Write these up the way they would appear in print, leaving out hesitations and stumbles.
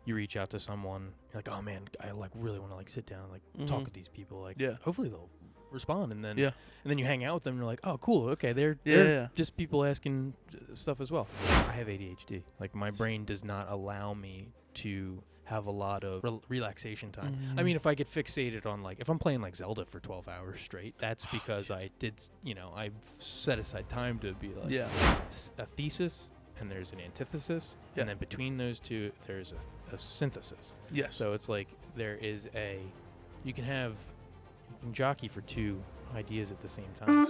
you reach out to someone, you're like, oh man, I like really want to like sit down and like talk with these people. Like, hopefully they'll respond, and then you hang out with them and you're like, oh cool, okay, they're just people asking stuff as well. I have ADHD. Like my brain does not allow me to have a lot of relaxation time. I mean, if I get fixated on like, if I'm playing like Zelda for 12 hours straight, that's because I did, I've set aside time to be like a thesis, and there's an antithesis, and then between those two, there's a synthesis. Yeah. So it's like you can jockey for two ideas at the same time.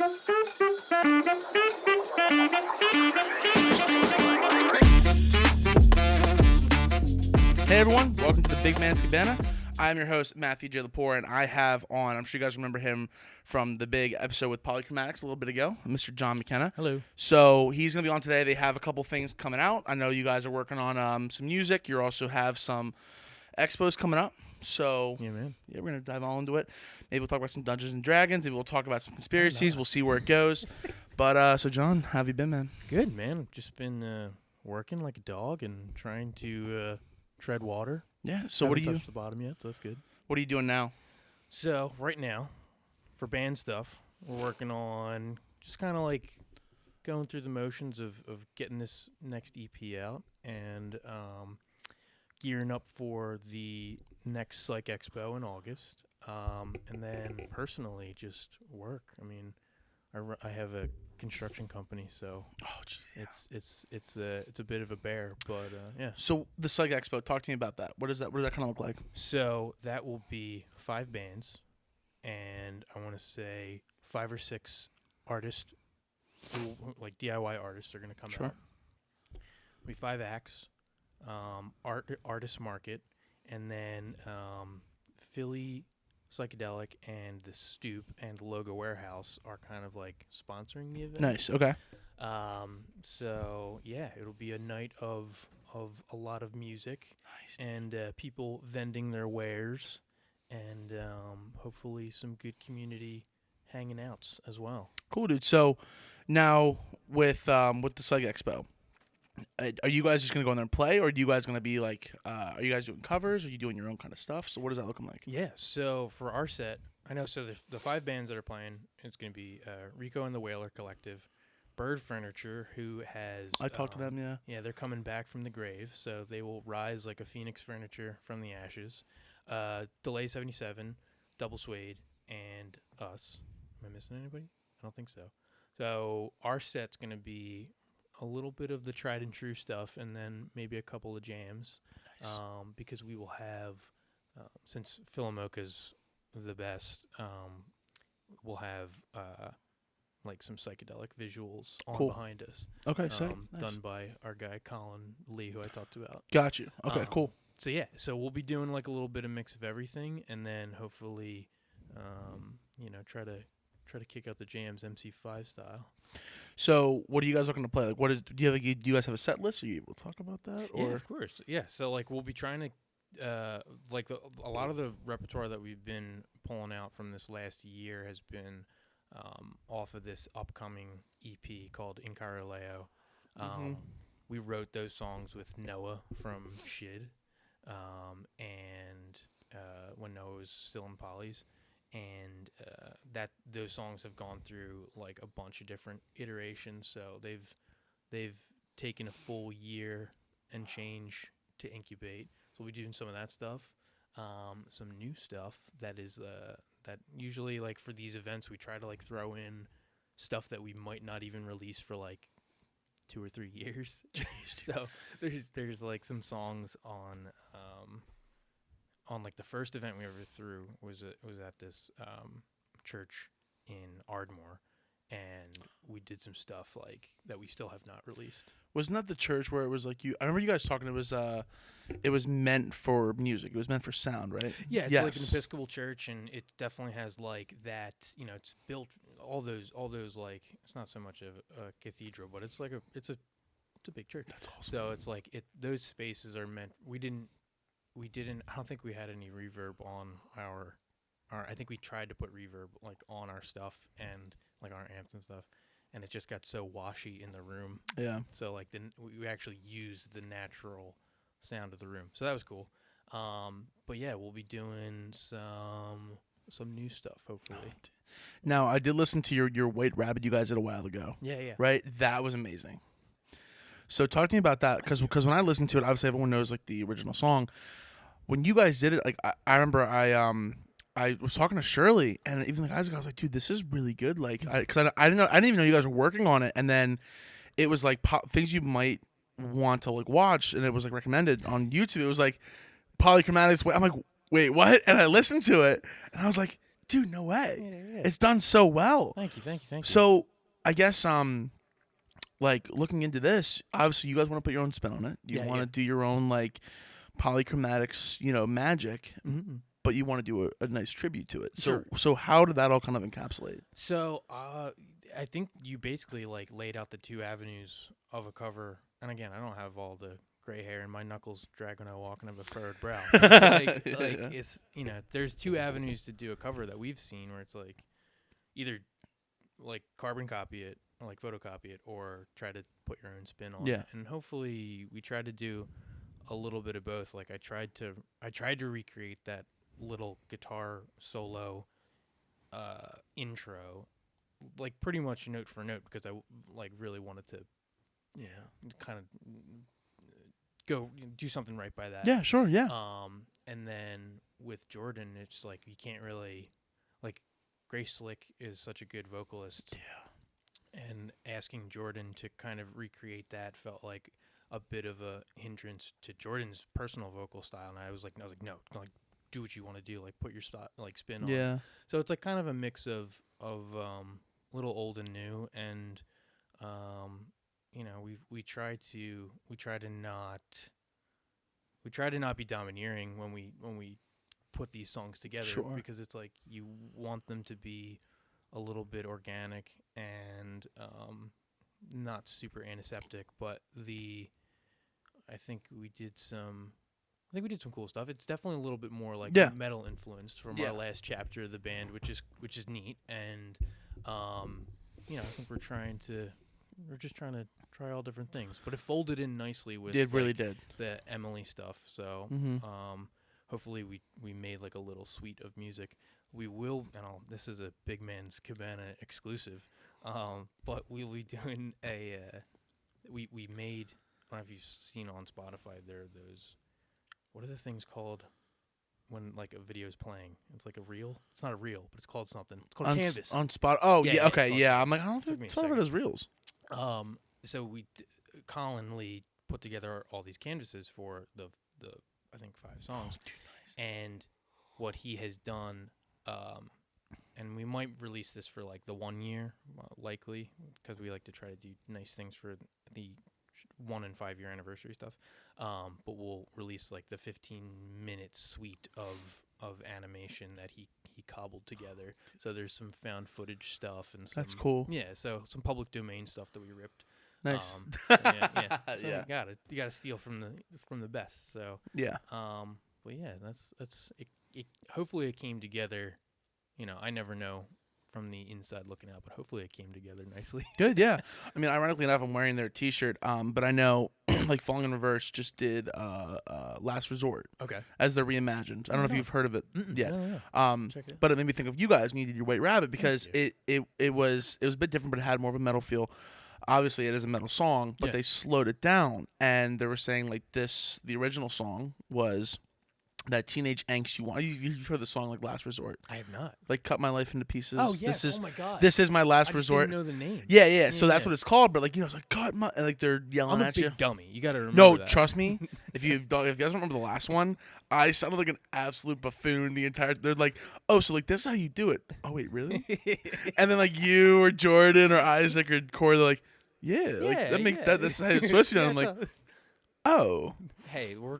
Hey everyone, welcome to the Big Man's Cabana. I'm your host, Matthew J. Lepore, and I have on, I'm sure you guys remember him from the big episode with Polychromatics a little bit ago, Mr. John McKenna. Hello. So he's going to be on today. They have a couple things coming out. I know you guys are working on some music. You also have some expos coming up. So yeah, man. Yeah, we're going to dive all into it. Maybe we'll talk about some Dungeons and Dragons. Maybe we'll talk about some conspiracies. We'll see where it goes. But so John, how have you been, man? Good, man. I've just been working like a dog and trying to tread water. Yeah. So Haven't what are you? touched the bottom yet, so that's good. What are you doing now? So right now, for band stuff, we're working on just kind of like going through the motions of getting this next EP out and gearing up for the next Psych Expo in August. And then personally, just work. I mean, I have a construction company, so it's a bit of a bear, but yeah. So the Psych Expo, talk to me about that. What does that kind of look like? So that will be 5 bands, and I want to say 5 or 6 artists, like DIY artists, are going to come out. It'll be 5 acts, artist market, and then Philly Psychedelic and the Stoop and Logo Warehouse are kind of like sponsoring the event. Nice. Okay. So yeah, it'll be a night of a lot of music. Nice. And people vending their wares, and hopefully some good community hanging outs as well. Cool, dude. So now with the Psych Expo, are you guys just gonna go in there and play, or are you guys gonna be like, are you guys doing covers? Are you doing your own kind of stuff? So what is that looking like? Yeah. So for our set, I know. So the 5 bands that are playing, it's gonna be Rico and the Whaler Collective, Bird Furniture, who has I talked to them. Yeah. Yeah, they're coming back from the grave, so they will rise like a phoenix furniture from the ashes. Delay 77, Double Suede, and us. Am I missing anybody? I don't think so. So our set's gonna be a little bit of the tried and true stuff, and then maybe a couple of jams. Nice. Because we will have, since Philomoka's the best, we'll have like some psychedelic visuals on behind us. Okay, so nice. Done by our guy Colin Lee, who I talked about. Got you. Okay, cool. So yeah, so we'll be doing like a little bit of mix of everything, and then hopefully, try to kick out the jams MC5 style. So, what are you guys looking to play? Like, do you guys have a set list? Are you able to talk about that? Or? Yeah, of course. Yeah, so like we'll be trying to, a lot of the repertoire that we've been pulling out from this last year has been off of this upcoming EP called Incaroleo. We wrote those songs with Noah from Shid, and when Noah was still in Polys. And those songs have gone through like a bunch of different iterations, so they've taken a full year and change to incubate. So we're doing some of that stuff, some new stuff that is that usually like for these events we try to like throw in stuff that we might not even release for like 2 or 3 years. So there's like some songs on like the first event we ever threw was at this church in Ardmore, and we did some stuff like that we still have not released. Wasn't that the church where it was like I remember you guys talking. It was meant for music. It was meant for sound, right? Yeah, it's like an Episcopal church, and it definitely has like that. It's built all those like it's not so much of a cathedral, but it's like it's a big church. That's awesome. So it's like those spaces are meant. We didn't. I don't think we had any reverb on our. I think we tried to put reverb like on our stuff and like our amps and stuff, and it just got so washy in the room. Yeah. So like we actually used the natural sound of the room. So that was cool. But yeah, we'll be doing some new stuff hopefully. Now, I did listen to your White Rabbit you guys did a while ago. Yeah. Right? That was amazing. So talk to me about that, because when I listened to it, obviously everyone knows like the original song. When you guys did it, like I remember I was talking to Shirley, and even the guys, I was like, dude, this is really good. Like, because I didn't even know you guys were working on it, and then it was like things you might want to like watch, and it was like recommended on YouTube. It was like Polychromatics. I'm like, wait, what? And I listened to it, and I was like, dude, no way. Yeah. It's done so well. Thank you. So I guess like looking into this, obviously you guys want to put your own spin on it. You want to do your own like Polychromatics, magic, but you want to do a nice tribute to it. So Sure. So how did that all kind of encapsulate? So I think you basically like laid out the two avenues of a cover. And again, I don't have all the gray hair and my knuckles drag when I walk and I have a furrowed brow. It's like it's there's two avenues to do a cover that we've seen where it's like either like carbon copy it, or like photocopy it, or try to put your own spin on it. And hopefully we try to do a little bit of both. Like I tried to recreate that little guitar solo intro, like pretty much note for note, because I like really wanted to kind of go do something right by that. Yeah, sure, yeah. And then with Jordan, it's like you can't really, like, Grace Slick is such a good vocalist. Yeah. And asking Jordan to kind of recreate that felt like a bit of a hindrance to Jordan's personal vocal style. And I was like, no, like do what you want to do, like put your spin on. Yeah. So it's like kind of a mix of little old and new, and we try to not be domineering when we put these songs together. Sure. Because it's like you want them to be a little bit organic and not super antiseptic, but I think we did some cool stuff. It's definitely a little bit more like metal influenced from our last chapter of the band, which is neat. And I think we're just trying to try all different things, but it folded in nicely with the Emily stuff. So hopefully we made like a little suite of music. We will, and this is a Big Man's Cabana exclusive, but we'll be doing we made, I don't know if you've seen on Spotify, there are those, what are the things called when like a video is playing? It's like a reel. It's not a reel, but it's called something. It's called Canvas. On spot. Oh, yeah. Okay. Yeah. I'm like, I don't think it's one of those reels. So Colin Lee put together all these canvases for the I think 5 songs. Oh, dude, nice. And what he has done, and we might release this for like the 1 year, likely, because we like to try to do nice things for the 1 and 5 year anniversary stuff. But we'll release like the 15-minute suite of animation that he cobbled together. So there's some found footage stuff and some, that's cool. Yeah, so some public domain stuff that we ripped. Nice. Yeah. So Yeah. you gotta steal from the best. So yeah. but yeah, that's it. Hopefully it came together. I never know from the inside looking out, but hopefully it came together nicely. Good, yeah. I mean, ironically enough, I'm wearing their T-shirt, but I know, like, Falling in Reverse just did Last Resort. Okay. As they're reimagined. I don't know if you've heard of it. Yeah. Check it. But it made me think of you guys when you did your White Rabbit, because it was a bit different, but it had more of a metal feel. Obviously, it is a metal song, but they slowed it down, and they were saying like the original song was that teenage angst you want. You've heard the song like Last Resort. I have not. Like Cut My Life into Pieces. Oh yes. Oh my god. This is my last I just resort. didn't know the name. Yeah. So that's what it's called. But like it's like cut my, and like they're yelling I'm a at big you. dummy. You got to remember. No, that. trust me. If you guys don't remember the last one, I sounded like an absolute buffoon the entire. They're like, oh, so like this is how you do it. Oh wait, really? And then like you or Jordan or Isaac or Corey, they're like, like that make that's how it's supposed to be done. I'm like, oh. Hey, we're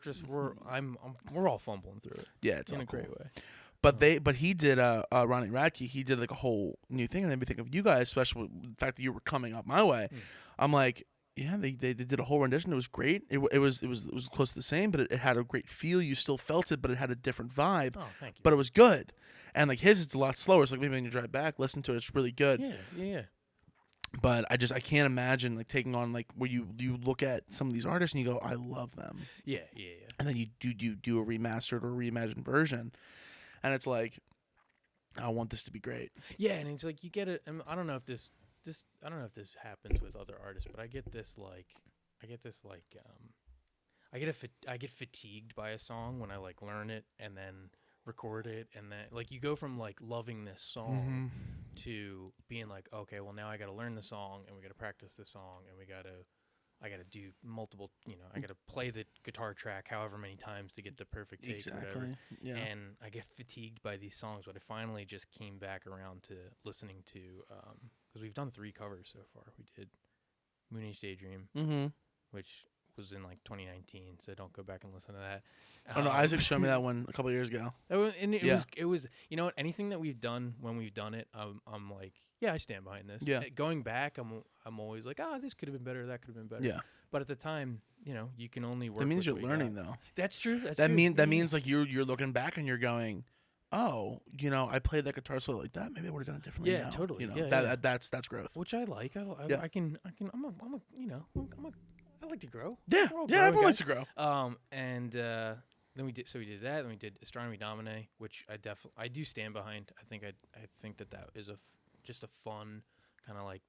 all fumbling through it. Yeah, it's in all a cool. great way. But he did Ronnie Radke. He did like a whole new thing, and made me think of you guys, especially with the fact that you were coming up my way. I'm like, yeah, they did a whole rendition. It was great. It was close to the same, but it had a great feel. You still felt it, but it had a different vibe. Oh, thank you. But it was good. And like his, it's a lot slower. It's like maybe when you drive back, listen to it. It's really good. Yeah. But I can't imagine like taking on like where you look at some of these artists and you go, I love them, Yeah. and then you do a remastered or reimagined version, and it's like, I want this to be great. Yeah, and it's like you get it. I don't know if this I don't know if this happens with other artists, but I get this like I get fatigued by a song when I like learn it and then record it, and then like you go from like loving this song to being like, okay, well now I got to learn the song and we got to practice the song and I got to do multiple, I got to play the guitar track however many times to get the perfect take or whatever. Yeah. And I get fatigued by these songs, but I finally just came back around to listening to because we've done 3 covers so far. We did Moon Age Daydream, which was in like 2019, so don't go back and listen to that. Oh no, Isaac showed me that one a couple of years ago. And it was you know what, anything that we've done when we've done it, I'm like, yeah, I stand behind this. Yeah. Going back, I'm always like, this could have been better, that could have been better. Yeah. But at the time, you can only work. That means with you're what learning you got. though. That's true. That means like you're looking back and you're going, oh, I played that guitar solo like that. Maybe I would have done it differently. Yeah, now. totally. That's growth. Which I like. I can. I like to grow. Yeah, everyone likes to grow. And then we did that. Then we did Astronomy Domine, which I do stand behind. I think that is just a fun kind of like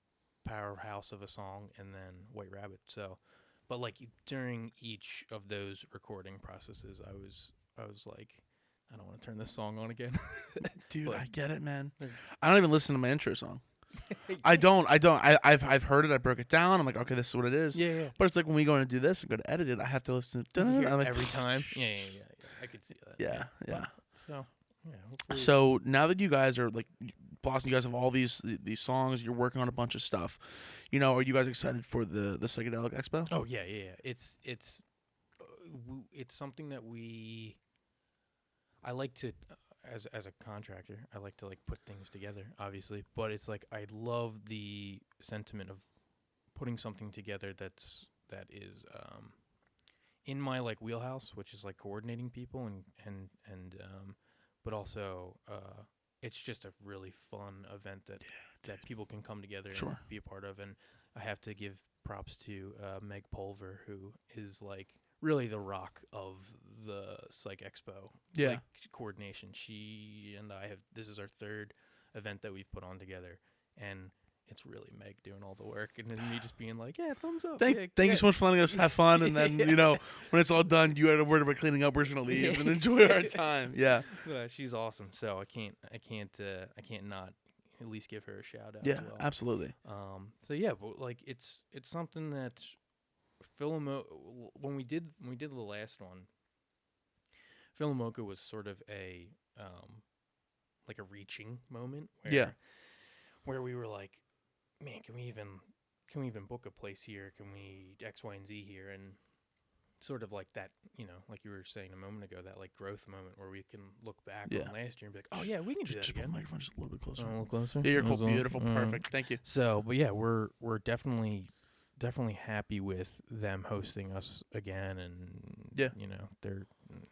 powerhouse of a song, and then White Rabbit. So, but like during each of those recording processes, I was like, I don't want to turn this song on again. Dude, but, I get it, man. I don't even listen to my intro song. I don't. I've heard it. I broke it down. I'm like, okay, this is what it is. Yeah. But it's like when we go and do this and go to edit it, I have to listen to it every time. Yeah. I could see that. Yeah. So, yeah. So now that you guys are like, Blossom, you guys have all these songs. You're working on a bunch of stuff. Are you guys excited for the Psychedelic Expo? Oh yeah. It's something that I like to. As a contractor, I like to like put things together, obviously, but it's like I love the sentiment of putting something together that is in my like wheelhouse, which is like coordinating people and but also it's just a really fun event that people can come together and be a part of. And I have to give props to Meg Pulver, who is like really the rock of the Psych Expo like coordination. She and I this is our 3rd event that we've put on together, and it's really Meg doing all the work, and then me just being like, yeah, thumbs up. Thank you so much for letting us have fun, and then when it's all done, you had a word about cleaning up. We're just gonna leave and enjoy our time. Yeah, she's awesome. So I can't not at least give her a shout out. Yeah, as well. Absolutely. So yeah, but like it's something that when we did the last one, Philomoka was sort of a like a reaching moment where we were like, man, can we even book a place here? Can we X, Y, and Z here? And sort of like that, like you were saying a moment ago, that like growth moment where we can look back on last year and be like, oh yeah, we can do that again. Put the microphone just a little bit closer. A little closer. Yeah, you're cool, beautiful, perfect. Thank you. So, but yeah, we're definitely happy with them hosting us again, and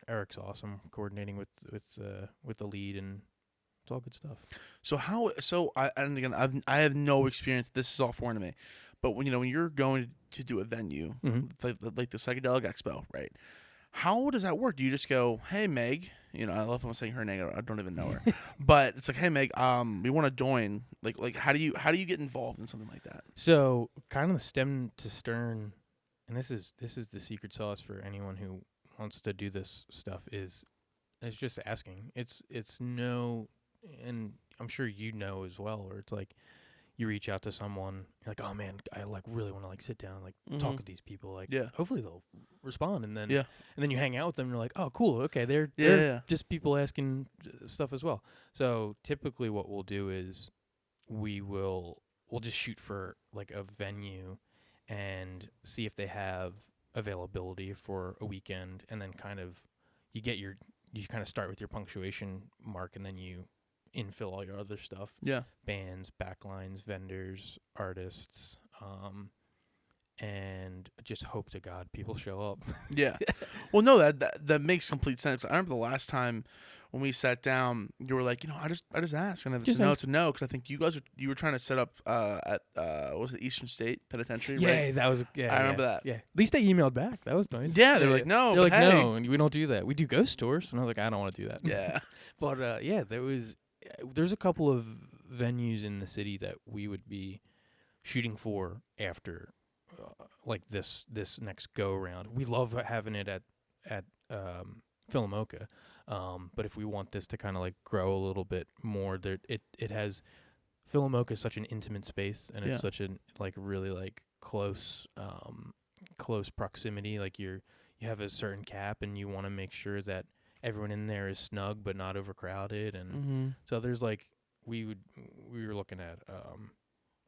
Eric's awesome coordinating with the lead, and it's all good stuff. So I have no experience. This is all foreign to me, but when you're going to do a venue like the Psychedelic Expo, right? How does that work? Do you just go, hey Meg, I love when I'm saying her name. I don't even know her, but it's like, hey Meg, we want to join. Like how do you get involved in something like that? So kind of the stem to stern, and this is the secret sauce for anyone who wants to do this stuff is just asking. It's no, and I'm sure as well, where it's like you reach out to someone, you're like, oh man, I like really want to like sit down and like talk with these people, like hopefully they'll respond, and then you hang out with them and you're like, oh cool, okay, they're just people asking stuff as well. So typically what we'll do is we'll just shoot for like a venue and see if they have availability for a weekend, and then kind of you kind of start with your punctuation mark, and then you infill all your other stuff. Yeah. Bands, backlines, vendors, artists, and just hope to God people show up. Yeah. Well, no, that makes complete sense. I remember the last time when we sat down, you were like, I just asked, and if it's Just a no, ask. it's a no, because I think you were trying to set up at what was it, Eastern State Penitentiary, Yeah, right? that was. Yeah, I remember that. Yeah, at least they emailed back. That was nice. Yeah, they were like, no, They're but like, hey. no, and we don't do that. We do ghost tours, and I was like, I don't want to do that. Yeah. But yeah, there's a couple of venues in the city that we would be shooting for after like this next go around. We love having it at Philomoka, but if we want this to kind of like grow a little bit more, there it has Philomoka is such an intimate space, and it's such a like really like close proximity. Like you have a certain cap, and you want to make sure that everyone in there is snug but not overcrowded, and so there's like we were looking at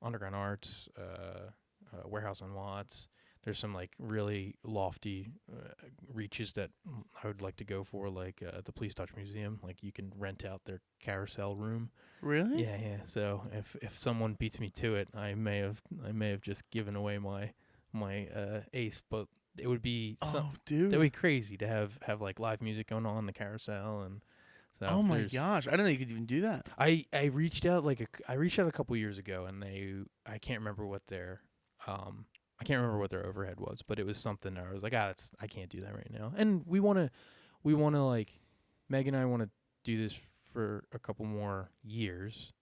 Underground Arts, Warehouse on Watts. There's some like really lofty reaches that I would like to go for, like the Police Touch Museum. Like you can rent out their carousel room. Really? Yeah. So if someone beats me to it, I may have just given away my ace, but it would be dude, that would be crazy to have like live music going on the carousel. And so oh my gosh, I didn't know you could even do that. I reached out a couple years ago, and I can't remember what their overhead was, but it was something that I was like, I can't do that right now. And we want to like, Meg and I want to do this for a couple more years.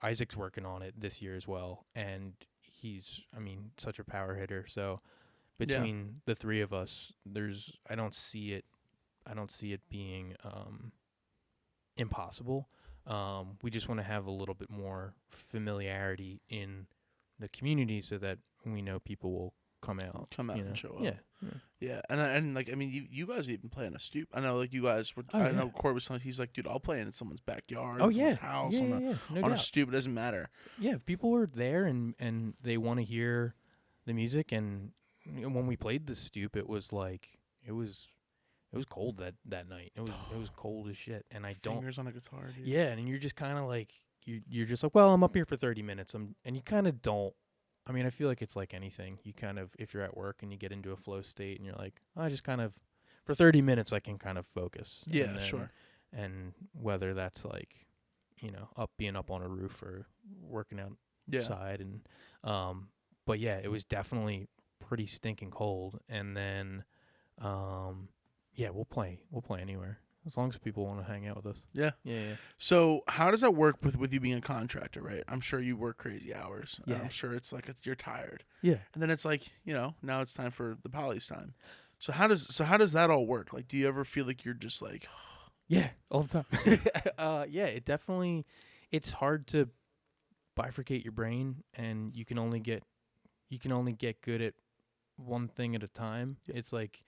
Isaac's working on it this year as well, and he's such a power hitter. So between the three of us, I don't see it being impossible. We just want to have a little bit more familiarity in the community so that we know people will come out and show up. Yeah. And like, I mean, you guys even play on a stoop. I know, like, you guys were. I know Corey was telling. He's like, dude, I'll play in someone's backyard. Someone's house, on a stoop. It doesn't matter. Yeah, if people are there and they want to hear the music, and when we played the stoop, it was like it was cold that night. It was cold as shit, and I don't. Fingers on a guitar, dude. Yeah, and you're just kind of like you're just like, well, I'm up here for 30 minutes. And you kind of don't. I mean, I feel like it's like anything. You kind of, if you're at work and you get into a flow state and you're like, I just kind of, for 30 minutes, I can kind of focus. Yeah, sure. And whether that's like, being up on a roof or working outside. And, but yeah, it was definitely pretty stinking cold. And then, we'll play anywhere. As long as people want to hang out with us. Yeah. Yeah. So how does that work with you being a contractor, right? I'm sure you work crazy hours. Yeah. I'm sure it's like you're tired. Yeah. And then it's like, now it's time for the Poly's time. So how does that all work? Like, do you ever feel like you're just like Yeah, all the time. It definitely, it's hard to bifurcate your brain, and you can only get good at one thing at a time. Yeah. It's like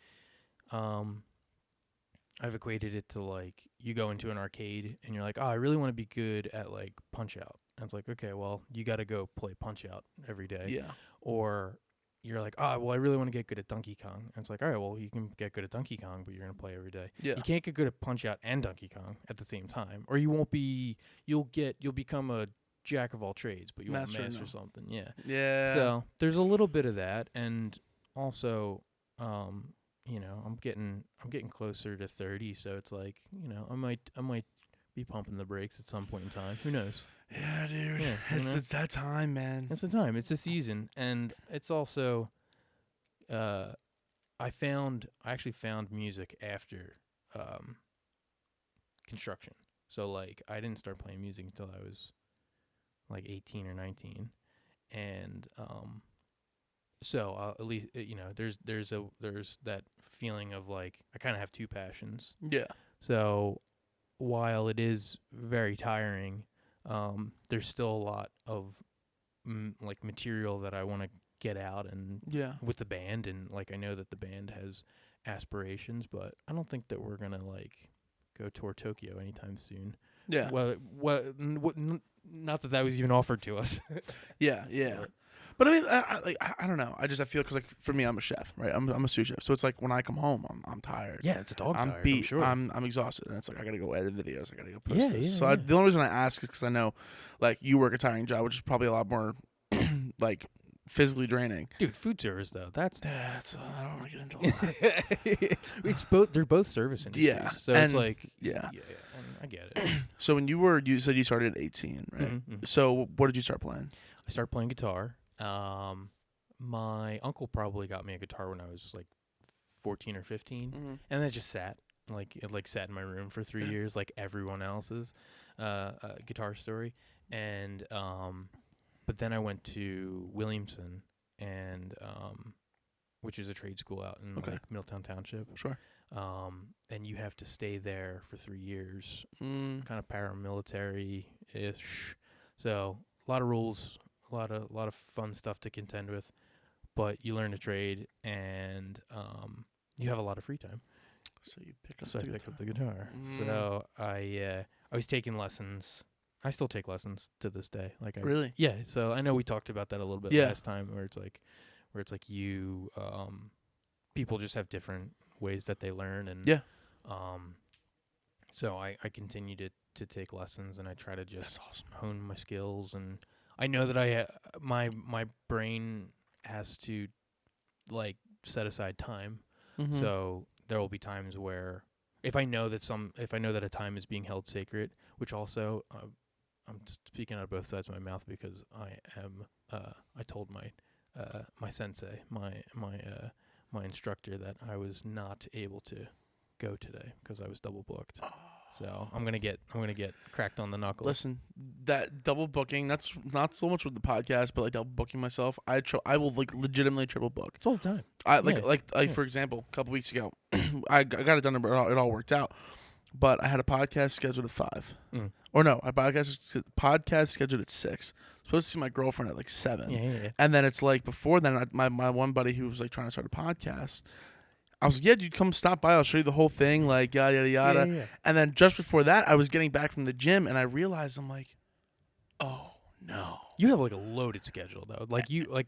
I've equated it to like you go into an arcade and you're like, I really want to be good at like Punch Out. And it's like, okay, well, you got to go play Punch Out every day. Yeah. Or you're like, I really want to get good at Donkey Kong. And it's like, all right, well, you can get good at Donkey Kong, but you're going to play every day. Yeah. You can't get good at Punch Out and Donkey Kong at the same time. Or you won't be, you'll become a jack of all trades, but you won't master something. Yeah. Yeah. So there's a little bit of that. And also, I'm getting closer to 30, so it's like, I might be pumping the brakes at some point in time. Who knows? Yeah, dude. Yeah, it's that time, man. It's the time. It's the season, and it's also, I actually found music after, construction. So like, I didn't start playing music until I was like 18 or 19, and so at least there's that feeling of like I kind of have two passions. Yeah. So while it is very tiring, there's still a lot of like material that I want to get out and with the band, and like I know that the band has aspirations, but I don't think that we're gonna like go tour Tokyo anytime soon. Yeah. Well, not that was even offered to us. Yeah. But I mean, I don't know. I feel because like for me, I'm a chef, right? I'm a sous chef, so it's like when I come home, I'm tired. Yeah, it's a dog tired. I'm beat. I'm sure. I'm exhausted, and it's like I gotta go edit videos. I gotta go post this. Yeah, so the only reason I ask is because I know, like, you work a tiring job, which is probably a lot more, like, physically draining. Dude, food service though, that's I don't want to get into all that. It's both. They're both service industries. Yeah, So it's like yeah. I get it. So when you said you started at 18, right? Mm-hmm. So what did you start playing? I started playing guitar. My uncle probably got me a guitar when I was like 14 or 15, Mm-hmm. and then it just sat. It sat in my room for 3 years, like everyone else's guitar story. And but then I went to Williamson, and which is a trade school out in Okay. like Middletown Township. Sure. And you have to stay there for 3 years, Mm. kind of paramilitary-ish. So a lot of rules, a lot of fun stuff to contend with, but you learn to trade, and you have a lot of free time. So you pick up So I the picked guitar. up the guitar. Mm. So I was taking lessons. I still take lessons to this day. Really? Yeah. So I know we talked about that a little bit Yeah. last time, where it's like you people just have different ways that they learn, and Yeah. So I continue to take lessons, and I try to just That's awesome. hone my skills, and I know that my brain has to like set aside time. Mm-hmm. So there will be times where if I know that a time is being held sacred, which also I'm speaking out of both sides of my mouth, because I told my my sensei, my instructor, that I was not able to go today because I was double booked. So I'm gonna get cracked on the knuckles. Listen, that double booking, that's not so much with the podcast, but like double booking myself. I will like legitimately triple book. It's all the time. I Yeah. for example, a couple weeks ago, I got it done, but it all worked out. But I had a podcast scheduled at 5. Mm. Or no, I podcast scheduled at 6. Supposed to see my girlfriend at like 7. Yeah. And then it's like before then, my one buddy who was like trying to start a podcast, I was like, yeah, dude, come stop by. I'll show you the whole thing, like yada yada yada. Yeah. And then just before that, I was getting back from the gym, and I realized I'm like, oh no. You have like a loaded schedule though.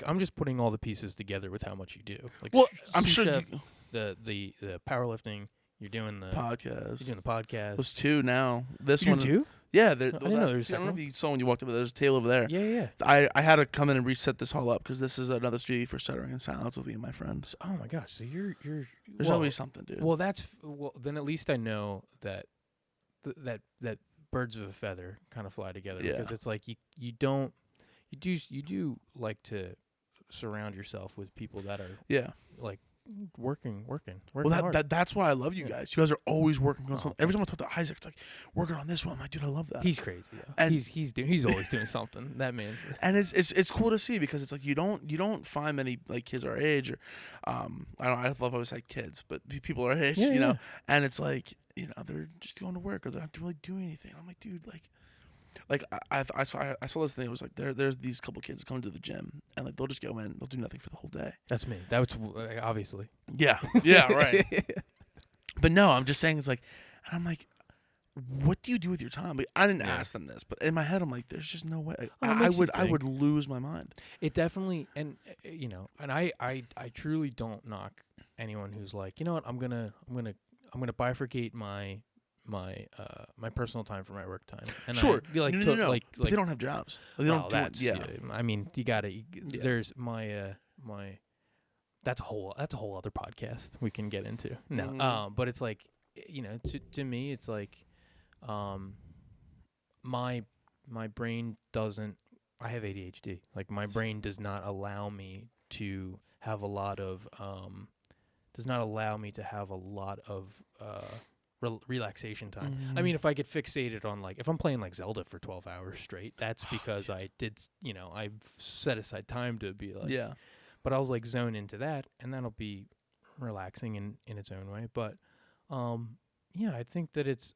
I'm just putting all the pieces together with how much you do. Like, Well, I'm sous sure chef, you, the powerlifting. You're doing the podcast. You're doing the podcast. There's 2 now. This You one, do? yeah. I didn't know there was a I don't know second if you saw when you walked over. There's a tail over there. Yeah. I had to come in and reset this all up because this is another studio for Stuttering in Silence with me and my friends. Oh my gosh. So you're. There's always something, dude. Well, then at least I know that that birds of a feather kind of fly together, Yeah. because it's like you do like to surround yourself with people that are yeah. like working Well, hard. that's why I love you guys. You guys are always working on Oh, something. thank Every time I talk to Isaac, it's like working on this one. I'm like, dude, I love that. He's crazy. Yeah. And- He's always doing something. That man's. And it's cool to see because it's like you don't find many like kids our age or I love always like kids, but people our age, Yeah, you know. yeah. And it's like, you know, they're just going to work or they're not really doing anything. I'm like, dude, like I saw this thing. It was like there's these couple kids that come to the gym and like they'll just go in, they'll do nothing for the whole day. That's me. That's obviously. Yeah, right. But no, I'm just saying it's like, and I'm like, what do you do with your time? Like, I didn't ask them this, but in my head I'm like, there's just no way. Like, Oh, it I makes you would think. lose my mind. It definitely, and and I truly don't knock anyone who's like, you know what, I'm gonna bifurcate my personal time from my work time. And Sure. I, like, No. like, But they don't have jobs. They well, don't. that's Yeah. I mean, you gotta. There's my that's a whole other podcast we can get into. No, Mhm. but it's like, to me, it's like, my brain doesn't. I have ADHD. Like, my brain does not allow me to have a lot of relaxation time. I mean, if I get fixated on, like, if I'm playing like Zelda for 12 hours straight, that's because I did, I've set aside time to be like, Yeah. but I'll like zone into that, and that'll be relaxing in its own way. But yeah, I think that it's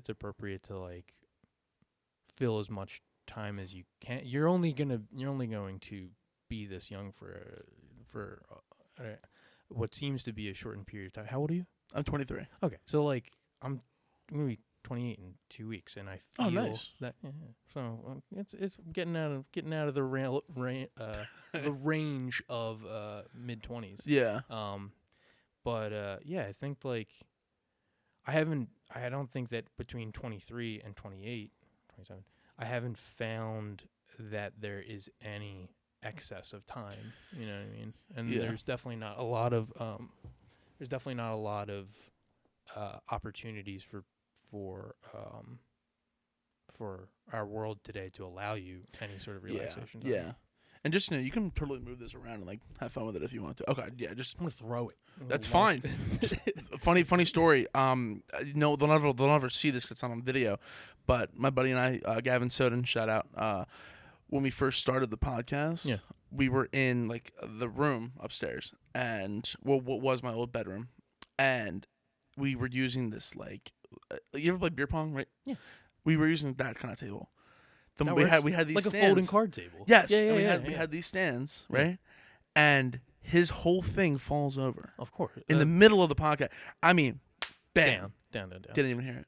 appropriate to like fill as much time as you can. You're only going to be this young for what seems to be a shortened period of time. How old are you? I'm 23. Okay, so like I'm gonna be 28 in 2 weeks, and I feel nice. that. Yeah. So it's getting out of the the range of mid 20s. Yeah. But yeah, I think like I don't think that between 23 and 28, 27, I haven't found that there is any excess of time. You know what I mean? And Yeah. there's definitely not a lot of opportunities for for our world today to allow you any sort of relaxation time. Yeah. And just, you can totally move this around and, like, have fun with it if you want to. Okay, yeah, just... I'm going to throw it. That's fine. funny story. No, they'll never see this 'cause it's not on video. But my buddy and I, Gavin Soden, shout out, when we first started the podcast, we were in, like, the room upstairs. And, what was my old bedroom. And we were using this, like... you ever play beer pong, right? Yeah. We were using that kind of table. We had these like stands. a folding card table. Yes. Yeah, We had these stands, right? And his whole thing falls over. Of course. In the middle of the podcast. I mean, bam. Down. Didn't even hear it.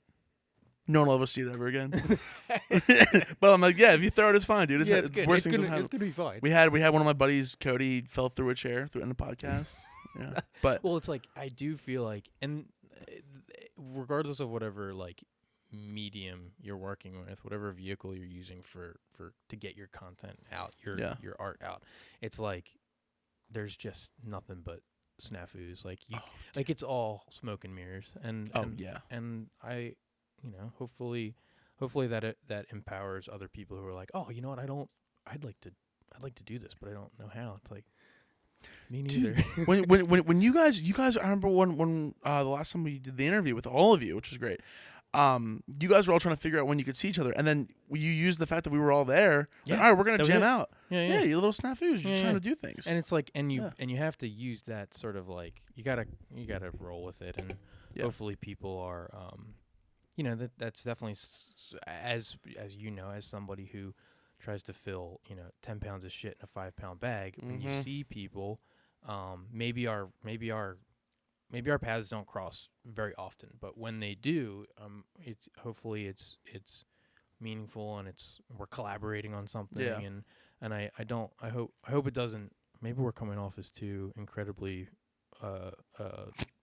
No one will ever see it ever again. But I'm like, yeah, if you throw it, it's fine, dude. It's good. Worst It's things going to be fine. We had one of my buddies, Cody, fell through a chair in the podcast. Yeah. But well, it's like, I do feel like, and regardless of whatever, like, medium you're working with, whatever vehicle you're using for to get your content out, your art out, it's like there's just nothing but snafus. Like like it's all smoke and mirrors. And I, hopefully that empowers other people who are like, oh, you know what, I'd like to do this, but I don't know how. It's like, me neither. Dude, when you guys, I remember when the last time we did the interview with all of you, which was great. You guys were all trying to figure out when you could see each other, and then you used the fact that we were all there. Like, all right, we're gonna jam out. Yeah, you little snafus. You're trying to do things, and it's like, and you have to use that sort of like, you gotta roll with it, and hopefully people are, that's definitely as as somebody who tries to fill 10 pounds of shit in a 5-pound bag. When you see people, maybe our paths don't cross very often, but when they do, it's hopefully it's meaningful, and we're collaborating on something. And I hope it doesn't. Maybe we're coming off as two incredibly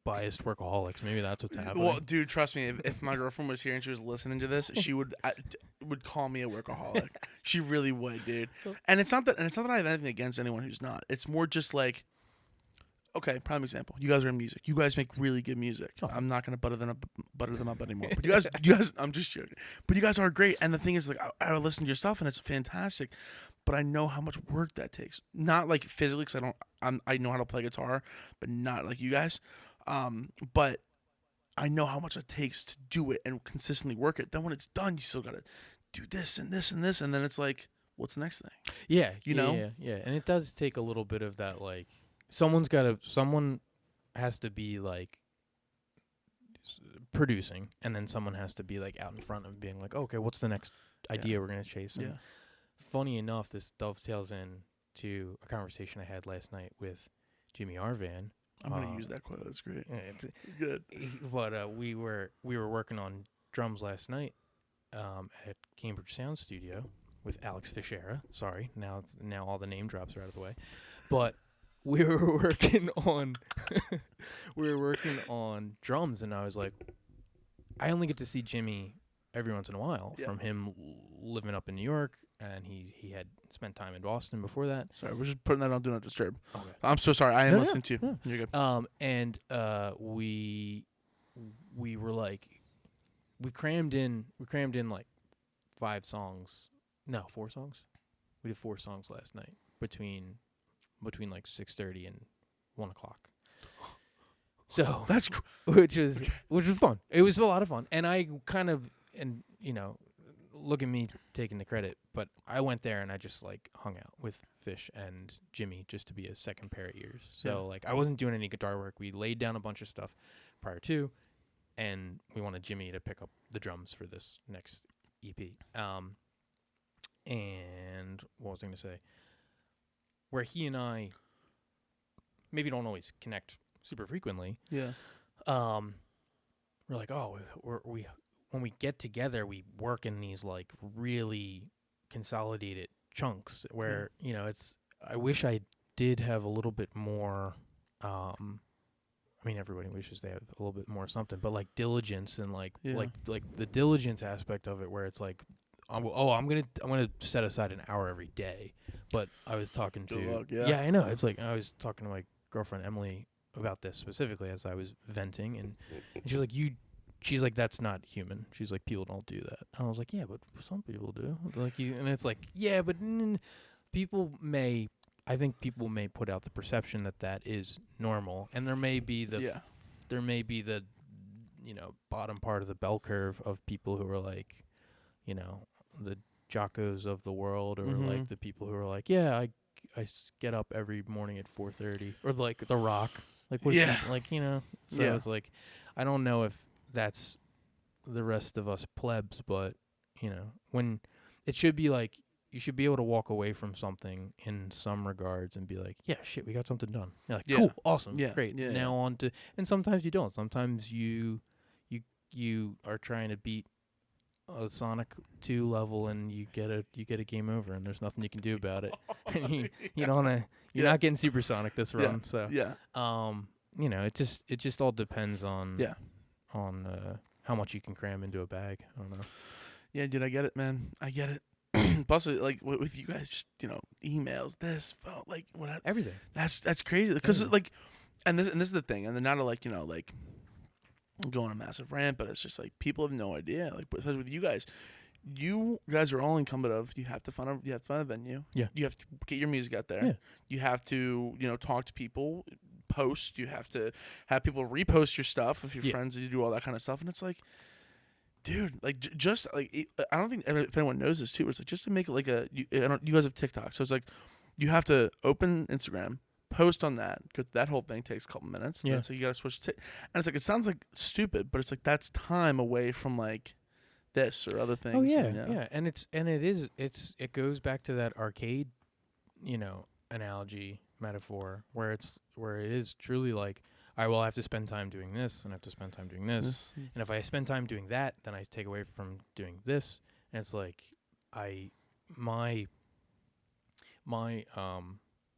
biased workaholics. Maybe that's what's happening. Well, dude, trust me. If my girlfriend was here and she was listening to this, she would call me a workaholic. She really would, dude. And it's not that I have anything against anyone who's not. It's more just like, okay, prime example. You guys are in music. You guys make really good music. Oh. I'm not gonna butter them up anymore. But you guys, I'm just joking. But you guys are great. And the thing is, like, I listen to your stuff and it's fantastic. But I know how much work that takes. Not like physically, because I know how to play guitar, but not like you guys. But I know how much it takes to do it and consistently work it. Then when it's done, you still gotta do this and this and this, and then it's like, what's the next thing? Yeah, you know. Yeah. And it does take a little bit of that, like. Someone has to be like producing, and then someone has to be like out in front of being like, okay, what's the next idea we're gonna chase? And funny enough, this dovetails into a conversation I had last night with Jimmy Arvan. I'm gonna use that quote. That's great. It's good. But we were working on drums last night at Cambridge Sound Studio with Alex Fischera. Sorry, now all the name drops are out of the way, but. We were working on drums, and I was like, I only get to see Jimmy every once in a while from him living up in New York, and he had spent time in Boston before that. Sorry, we're just putting that on Do Not Disturb. Okay. I'm so sorry. I am listening to you. No. You're good. And we were like, we crammed in like 4 songs. We did 4 songs last night between like 6:30 and 1 o'clock. So that's which was fun. It was a lot of fun, and I kind of look at me taking the credit, but I went there and I just like hung out with Fish and Jimmy just to be a second pair of ears. So like I wasn't doing any guitar work. We laid down a bunch of stuff prior to, and we wanted Jimmy to pick up the drums for this next EP. And what was I going to say? Where he and I maybe don't always connect super frequently. Yeah. We're like, oh, we when we get together, we work in these like really consolidated chunks where it's. I wish I did have a little bit more. I mean, everybody wishes they have a little bit more something, but like diligence and like the diligence aspect of it, where it's like. I'm gonna set aside an hour every day, but I was talking to I know it's like I was talking to my girlfriend Emily about this specifically as I was venting, and she was like, you she's like, that's not human. She's like, people don't do that. And I was like, yeah, but some people do. Like, and it's like, yeah, but I think people may put out the perception that that is normal, and there may be the bottom part of the bell curve of people who are like, the Jockos of the world, or like the people who are like, yeah, I get up every morning at 4:30, or like The Rock, like what's like, so it's like, I don't know if that's the rest of us plebs, but when it should be like, you should be able to walk away from something in some regards and be like, yeah, shit, we got something done. You're like, cool, awesome, great. Now on to, and sometimes you don't. Sometimes you are trying to beat a Sonic 2 level, and you get a game over, and there's nothing you can do about it. And you don't wanna, you're not getting Supersonic this run, so it just all depends on how much you can cram into a bag. I don't know. Yeah, dude, I get it, man. I get it. Plus, like with you guys, just emails, this, phone, like whatever, Everything. That's crazy because like, and this is the thing, and then not to like like go on a massive rant, but it's just like people have no idea. Like, especially with you guys are all incumbent of, you have to find a venue. Yeah. You have to get your music out there. Yeah. You have to talk to people, post. You have to have people repost your stuff if you're friends. You do all that kind of stuff, and it's like, dude, like just like, I don't think if anyone knows this too. It's like, just to make it like you guys have TikTok, so it's like you have to open Instagram, post on that, because that whole thing takes a couple minutes. Yeah. So you gotta switch to, and it's like, it sounds like stupid, but it's like that's time away from like this or other things. Oh yeah, and it goes back to that arcade, analogy, metaphor, where it is truly like, all right, well, I have to spend time doing this, and I have to spend time doing this. And if I spend time doing that, then I take away from doing this. And it's like, my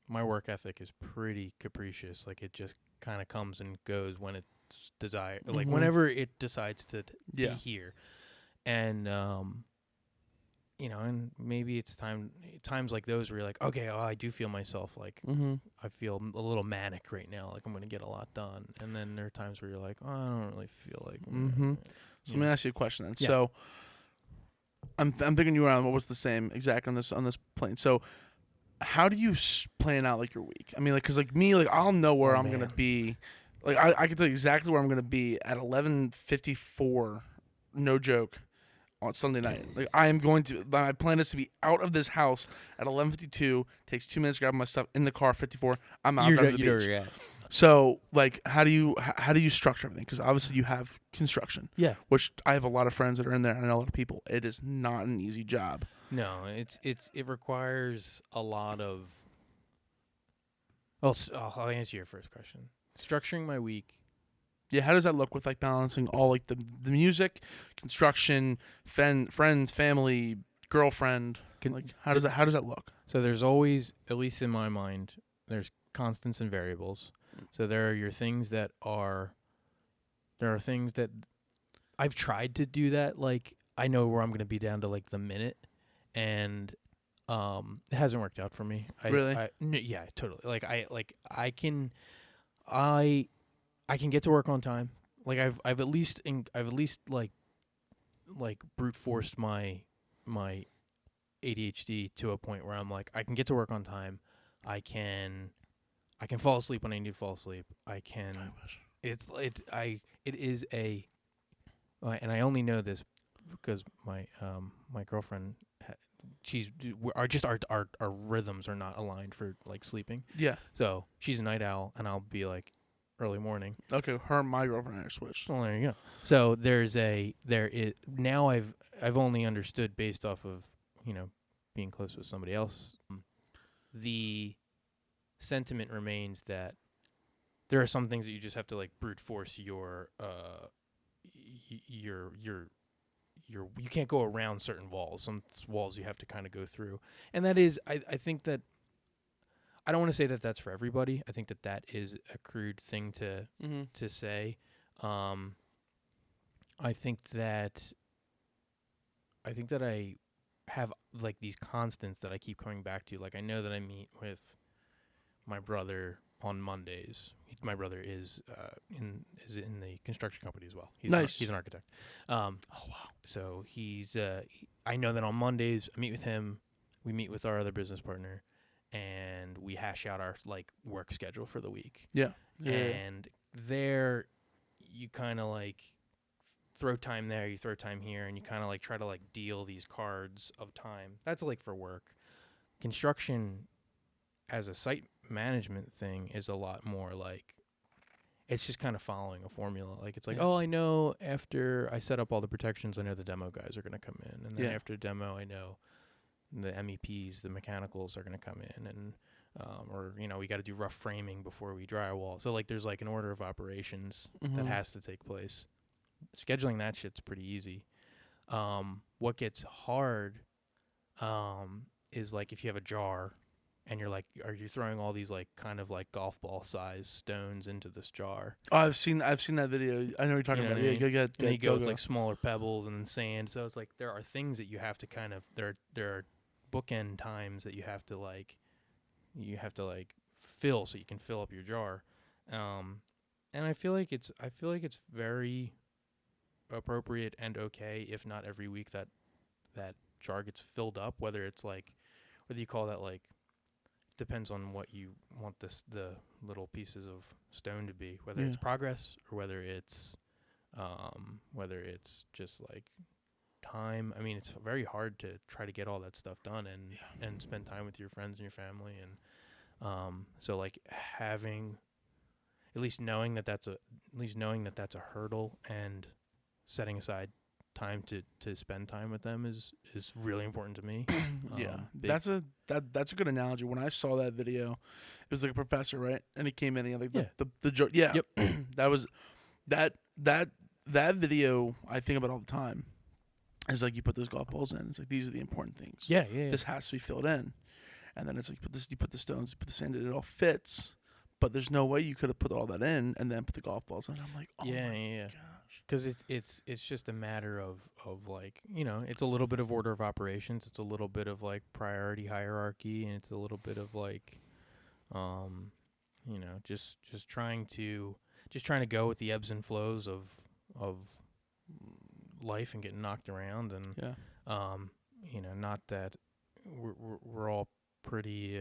work ethic is pretty capricious. Like, it just kind of comes and goes when it's desired, like whenever it decides to be here. And and maybe it's times like those where you're like, okay, I do feel myself like, I feel a little manic right now, like I'm going to get a lot done. And then there are times where you're like, oh, I don't really feel like. So let me ask you a question then. Yeah. So I'm thinking you around what was the same exact on this plane. So how do you plan out like your week? I mean, like, cause like me, like I'll know where I'm gonna be. Like I can tell you exactly where I'm gonna be at 11:54. No joke. On Sunday night, like I am going to. My plan is to be out of this house at 11:52. Takes 2 minutes to grab my stuff in the car. 54. I'm out to the beach. So, like, how do you structure everything? Because obviously you have construction. Yeah. Which I have a lot of friends that are in there, and I know a lot of people. It is not an easy job. No, it requires a lot of. I'll answer your first question. Structuring my week. Yeah, how does that look with like balancing all like the music, construction, friends, family, girlfriend? Like how does that look? So there's always, at least in my mind, there's constants and variables. So there are things that I've tried to do that. Like I know where I'm going to be down to like the minute, and it hasn't worked out for me. Really? Yeah, totally. I can get to work on time. Like I've at least like brute forced my ADHD to a point where I'm like, I can get to work on time. I can fall asleep when I need to fall asleep. I can. It is a, and I only know this because my girlfriend, our rhythms are not aligned for like sleeping. Yeah. So she's a night owl, and I'll be like early morning. Okay, my girlfriend and I switched. Well, there you go. So now I've only understood based off of being close with somebody else. The sentiment remains that there are some things that you just have to like brute force your you can't go around certain walls. Some walls you have to kind of go through, and that is I think that. I don't want to say that that's for everybody. I think that is a crude thing to say. I think that I have like these constants that I keep coming back to. Like I know that I meet with my brother on Mondays. My brother is in the construction company as well. Nice. He's an architect. Oh wow. So I know that on Mondays I meet with him. We meet with our other business partner, and we hash out our like work schedule for the week. Yeah. And there, you kind of like throw time there, you throw time here, and you kind of like try to like deal these cards of time. That's like for work. Construction as a site management thing is a lot more like, it's just kind of following a formula. Like it's like, oh, I know after I set up all the protections, I know the demo guys are going to come in, and then after demo, I know the MEPs, the mechanicals are going to come in, and or we got to do rough framing before we drywall. So like there's like an order of operations that has to take place. Scheduling that shit's pretty easy. What gets hard is like if you have a jar and you're like, are you throwing all these like kind of like golf ball size stones into this jar? Oh, I've seen that video. I know what you're talking about. Yeah, go. And you go with like smaller pebbles and sand. So it's like there are things that you have to kind of there are bookend times that you have to like fill so you can fill up your jar. And I feel like it's very appropriate and okay if not every week that jar gets filled up, whether you call that like, depends on what you want the little pieces of stone to be, whether it's progress or whether it's just like time. I mean, it's very hard to try to get all that stuff done and spend time with your friends and your family, and so like having at least knowing that that's a hurdle and setting aside time to spend time with them is really important to me. That's a good analogy. When I saw that video, it was like a professor, right? And he came in and like the joke. Yeah. Yep. That was that video I think about all the time. It's like you put those golf balls in. It's like these are the important things. Yeah. This has to be filled in. And then it's like you put the stones, you put the sand in, it all fits. But there's no way you could have put all that in and then put the golf balls in. I'm like, oh my gosh. Because it's just a matter of like, it's a little bit of order of operations. It's a little bit of like priority hierarchy, and it's a little bit of like, just trying to go with the ebbs and flows of life and getting knocked around, and not that we're all pretty,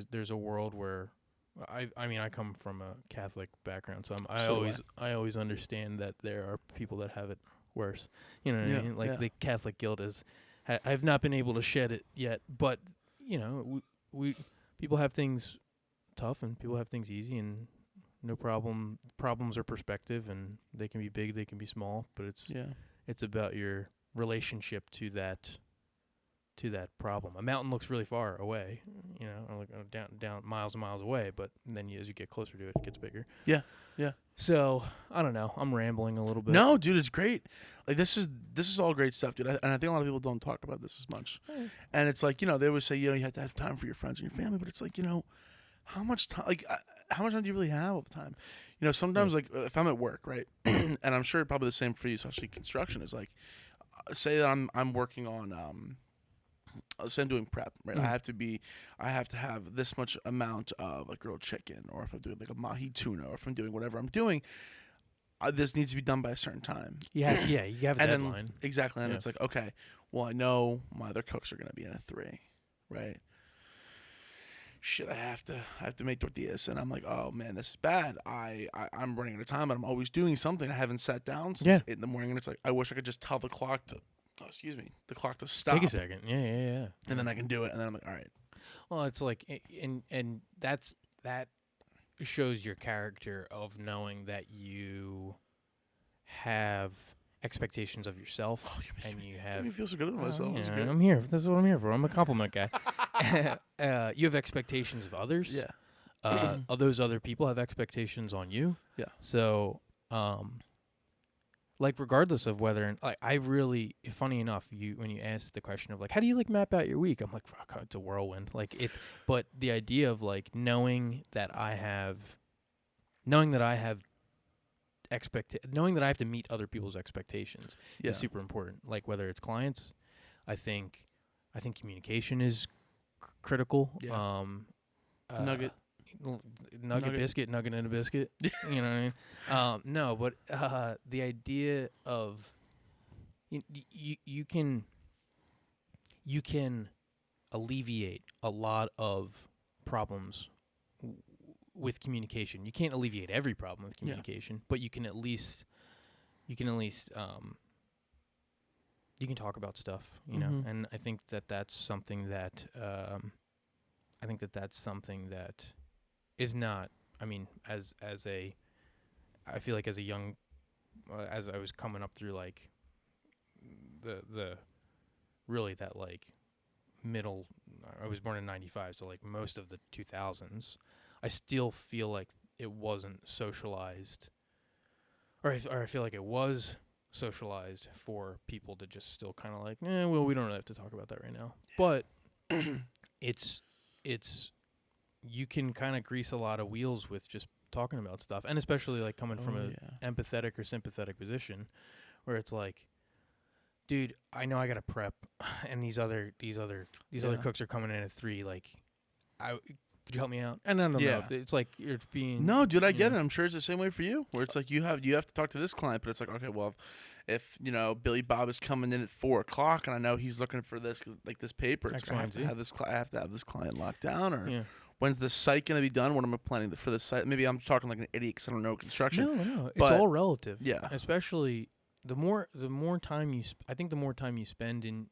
there's a world where. I mean, I come from a Catholic background, so I always understand that there are people that have it worse. You know what I mean? Like the Catholic guilt is, I've not been able to shed it yet, but we people have things tough and people have things easy, and no problem. Problems are perspective, and they can be big, they can be small, but it's about your relationship to that problem. A mountain looks really far away, or like down miles and miles away, but then as you get closer to it, it gets bigger. Yeah. So I don't know. I'm rambling a little bit. No, dude, it's great. Like this is all great stuff, dude. And I think a lot of people don't talk about this as much. Right. And it's like they always say you have to have time for your friends and your family, but it's like how much time? Like how much time do you really have all the time? Sometimes like if I'm at work, right, and I'm sure probably the same for you, especially construction, is like say that I'm working on say I'm doing prep, right? I have to have this much amount of like grilled chicken, or if I'm doing like a mahi tuna, or if I'm doing whatever I'm doing, this needs to be done by a certain time. Yes, you have a deadline. Then, exactly, and it's like, okay, well, I know my other cooks are gonna be in at 3, right? Shit, I have to make tortillas, and I'm like, oh man, this is bad. I'm running out of time, but I'm always doing something. I haven't sat down since 8 in the morning, and it's like I wish I could just tell the clock to. The clock to stop. Take a second. Yeah. And then I can do it, and then I'm like, all right. Well, it's like, and that shows your character of knowing that you have expectations of yourself, and you have. You feel so good about myself. Yeah, I'm here. This is what I'm here for. I'm a compliment guy. You have expectations of others. Yeah. Those other people have expectations on you. Yeah. So, like regardless of whether, like, I really, funny enough, when you ask the question of like, how do you like map out your week? I'm like, fuck, it's a whirlwind. Like but the idea of like knowing that I have to meet other people's expectations is super important. Like whether it's clients, I think communication is critical. Yeah. Nugget. nugget biscuit, nugget and a biscuit. You know what I mean? No, but the idea of you can alleviate a lot of problems with communication. You can't alleviate every problem with communication, but you can at least you can talk about stuff, you know. And I think that's something that is not. I mean, I feel like as a young, as I was coming up through like the really that like middle. I was born in '95, so like most of the 2000s. I still feel like it wasn't socialized, or I feel like it was socialized for people to just still kind of like, well, we don't really have to talk about that right now. But it's you can kind of grease a lot of wheels with just talking about stuff, and especially like coming from a empathetic or sympathetic position, where it's like, dude, I know I gotta prep, and these other cooks are coming in at 3. Like, could you help me out? And I don't know if it's like you're being. No, dude, I get it. I'm sure it's the same way for you, where it's like you have to talk to this client, but it's like, okay, well, if Billy Bob is coming in at 4:00 and I know he's looking for this paper, it's I have to have this client locked down, or when's the site gonna be done? What am I planning for the site? Maybe I'm talking like an idiot because I don't know construction. No, it's all relative. Yeah, especially the more time you I think the more time you spend in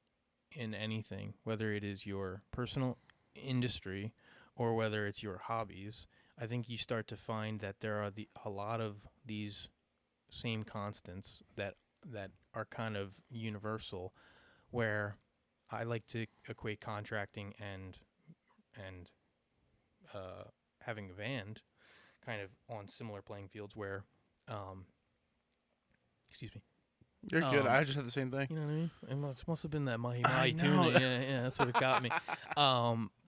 anything, whether it is your personal industry or whether it's your hobbies, I think you start to find that there are a lot of these same constants that are kind of universal, where I like to equate contracting and having a band kind of on similar playing fields, where excuse me. You're good. I just had the same thing. You know what I mean? It must have been that Mahi Mahi tuna. Yeah, that's what it got me.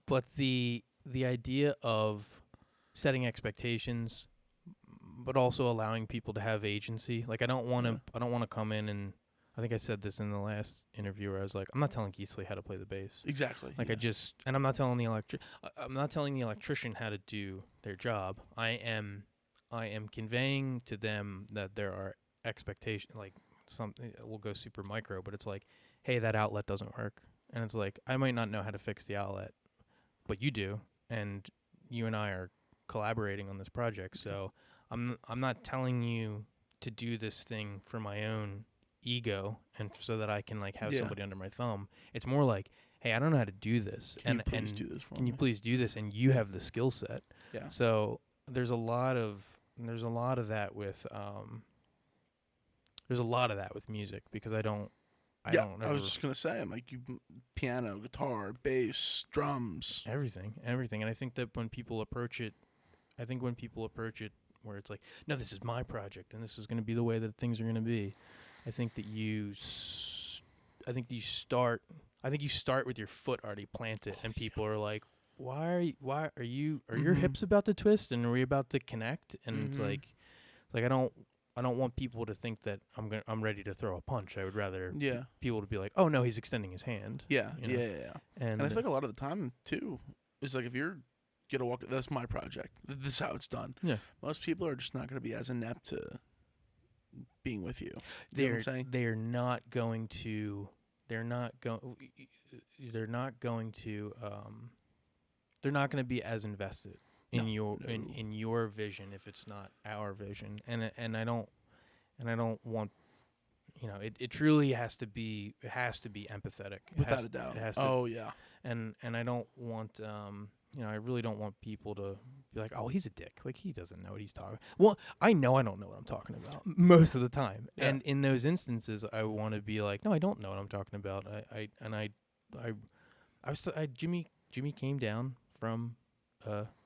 But the idea of setting expectations, but also allowing people to have agency. Like, I don't want to come in and, I think I said this in the last interview where I was like, I'm not telling Geesley how to play the bass. Exactly. Like, and I'm not telling the electrician how to do their job. I am conveying to them that there are expectations, like something, we'll go super micro, but it's like, hey, that outlet doesn't work. And it's like, I might not know how to fix the outlet, but you do, and you and I are collaborating on this project. So I'm not telling you to do this thing for my own ego and so that I can like have somebody under my thumb. It's more like, hey, I don't know how to do this. Can you please do this for me? Can you please do this? And you have the skill set. Yeah. So there's a lot of that with music, because I was just gonna say, I'm like, you piano, guitar, bass, drums, everything, and I think that when people approach it, where it's like, no, this is my project, and this is going to be the way that things are going to be, I think that you start with your foot already planted, and people are like, why are your hips about to twist, and are we about to connect? And it's like I don't want people to think that I'm ready to throw a punch. I would rather people to be like, oh no, he's extending his hand. Yeah. And I think a lot of the time too, it's like, if you're gonna walk, that's my project, this is how it's done. Yeah. Most people are just not gonna be as inept to being with you. You know what I'm saying? They're not going to be as invested in your vision if it's not our vision, and I don't want, it truly has to be empathetic, without a doubt. And I don't want I really don't want people to be like, oh, he's a dick, like he doesn't know what he's talking. Well, I don't know what I'm talking about most of the time, and in those instances I want to be like, no, I don't know what I'm talking about. Jimmy came down from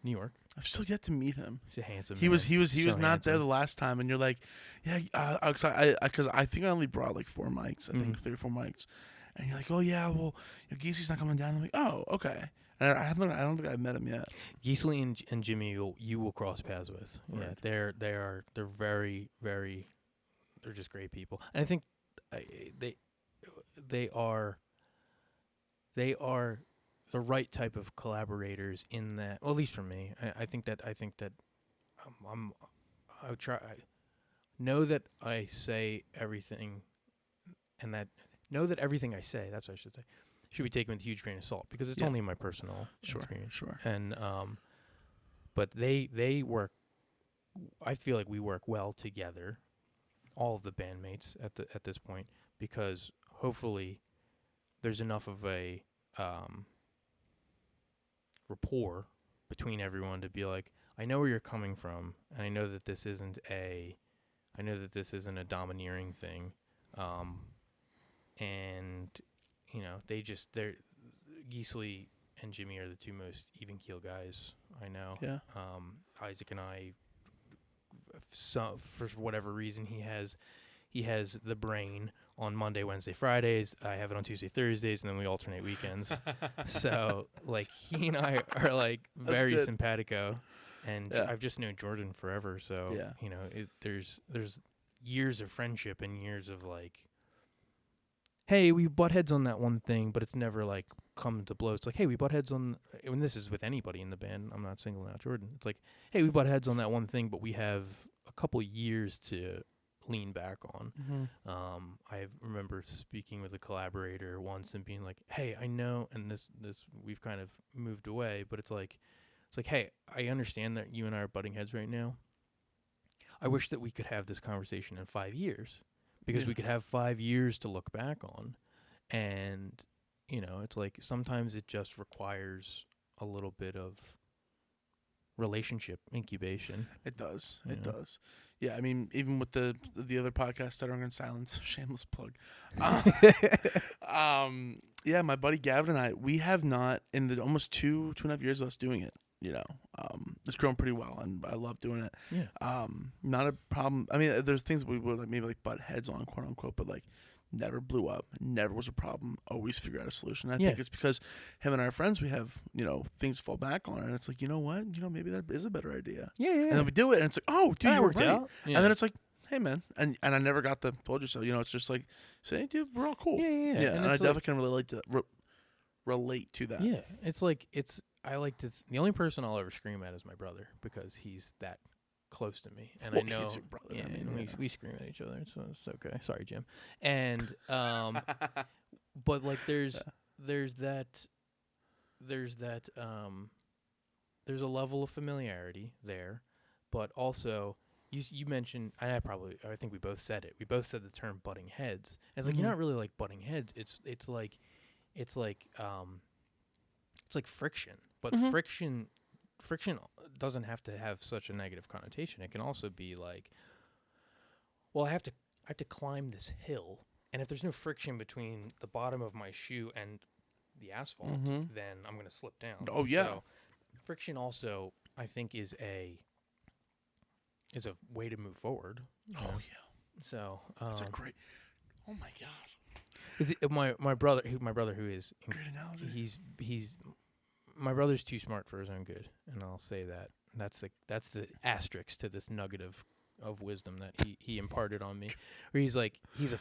New York. I've still yet to meet him. He's a handsome man. He was not handsome. there the last time, and you're like, yeah, because I think I only brought like 4 mics. I think 3 or 4 mics, and you're like, oh yeah, well, Geesley's not coming down. I'm like, oh, okay. And I don't think I've met him yet. Geesley and Jimmy, you will cross paths with. Right. Yeah, they're very, very, they're just great people, and I think they are the right type of collaborators in that. Well, at least for me, I think that I would try. I know that I say everything, and that know that everything I say. That's what I should say. Should be taken with a huge grain of salt because it's only my personal experience. Sure. And but they work. I feel like we work well together, all of the bandmates at this point, because hopefully there's enough of a rapport between everyone to be like, I know where you're coming from, and I know that this isn't a domineering thing, and they're Geesley and Jimmy are the two most even keel guys I know. Yeah. Isaac and I, for whatever reason, he has the brain on Monday, Wednesday, Fridays. I have it on Tuesday, Thursdays, and then we alternate weekends. So like he and I are like very simpatico, and I've just known Jordan forever. So there's years of friendship and years of like, hey, we butt heads on that one thing, but it's never like come to blows. It's like, hey, we butt heads on, and this is with anybody in the band. I'm not singling out Jordan. It's like, hey, we butt heads on that one thing, but we have a couple years to lean back on. Mm-hmm. I remember speaking with a collaborator once and being like, hey, I know, and this we've kind of moved away, but it's like, hey, I understand that you and I are butting heads right now. I wish that we could have this conversation in 5 years, because we could have 5 years to look back on. And, it's like sometimes it just requires a little bit of relationship incubation. It does. It does. Yeah, I mean, even with the other podcast, Stuttering in Silence, shameless plug. Yeah, my buddy Gavin and I, we have not, in the almost 2.5 years of us doing it, it's grown pretty well, and I love doing it. Yeah. Not a problem. I mean, there's things we would maybe butt heads on, quote unquote, but never blew up, never was a problem. Always figure out a solution. I think it's because him and our friends, we have things to fall back on, and it's like, you know what, maybe that is a better idea. Yeah. And then we do it, and it's like, oh, dude, you were right. Out. Yeah. And then it's like, hey man, and I never got the told you so. It's just like, say, dude, we're all cool. Yeah. And I definitely can relate to that. Yeah, it's like I like to. The only person I'll ever scream at is my brother, because he's that close to me, and I know. He's your brother. Yeah, I mean, and we scream at each other. It's okay. Sorry, Jim. And but like there's a level of familiarity there, but also you mentioned, and I think we both said it. We both said the term butting heads. And it's like, you're not really like butting heads. It's like friction, but friction doesn't have to have such a negative connotation. It can also be like, well, I have to climb this hill, and if there's no friction between the bottom of my shoe and the asphalt, then I'm going to slip down. Oh yeah. So friction also, I think, is a way to move forward. Oh yeah. So that's a great. Oh my god. My brother who is great analogy. He's my brother's too smart for his own good, and I'll say that. That's the asterisk to this nugget of wisdom that he imparted on me. Where he's like he's a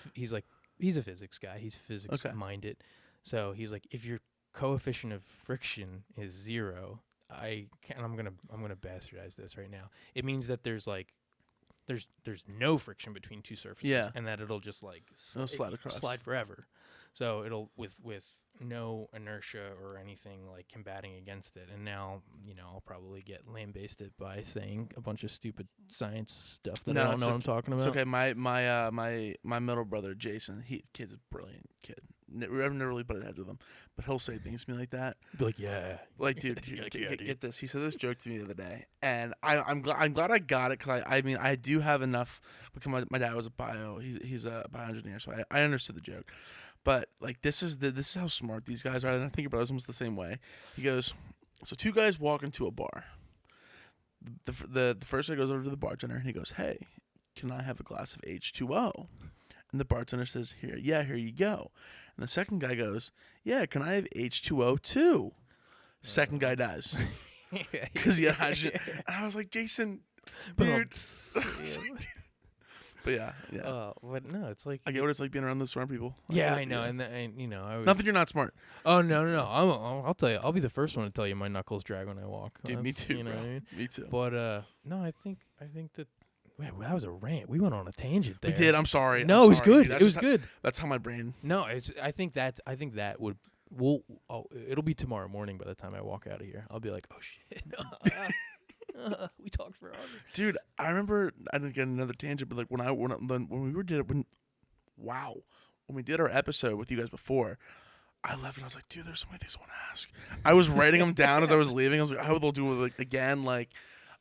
physics guy. He's physics minded. So he's like, if your coefficient of friction is 0, I'm gonna bastardize this right now. It means that there's no friction between two surfaces, and that it'll just slide across, slide forever. So it'll with no inertia or anything like combating against it. And now I'll probably get lambasted by saying a bunch of stupid science stuff that I don't know what I'm talking about. It's okay. My middle brother Jason, kid's a brilliant kid. I've never really butted heads with him, but he'll say things to me like that. Be like, yeah, like, dude, get this. He said this joke to me the other day, and I'm glad I got it, because I mean I do have enough, because my dad was a he's a bioengineer, so I understood the joke. But like, this is how smart these guys are, and I think your brother's almost the same way. He goes, so two guys walk into a bar. The first guy goes over to the bartender and he goes, hey, can I have a glass of H2O? And the bartender says, here you go. And the second guy goes, yeah, can I have H2O too? Second guy does. Because and I was like, Jason, dude. But yeah. But no, it's like I get what it's like being around those smart people. yeah, get it, I know, yeah. and you know, I would, Not that you're not smart. oh no, I'll tell you, I'll be the first one to tell you my knuckles drag when I walk. Dude, me That's- too, you know bro. what I mean? Me too. But no, I think that. Man, that was a rant. We went on a tangent there. We did. I'm sorry. No, I'm it was sorry, good. dude. It was good. That's how my brain. No, it's. I think that would. It'll be tomorrow morning by the time I walk out of here. I'll be like, oh shit. We talked for hours. Dude, I remember. I didn't get another tangent, but like when we did our episode with you guys before, I left and I was like, dude, there's so many things I want to ask. I was writing them down as I was leaving. I was like, I hope they'll do it like again, like.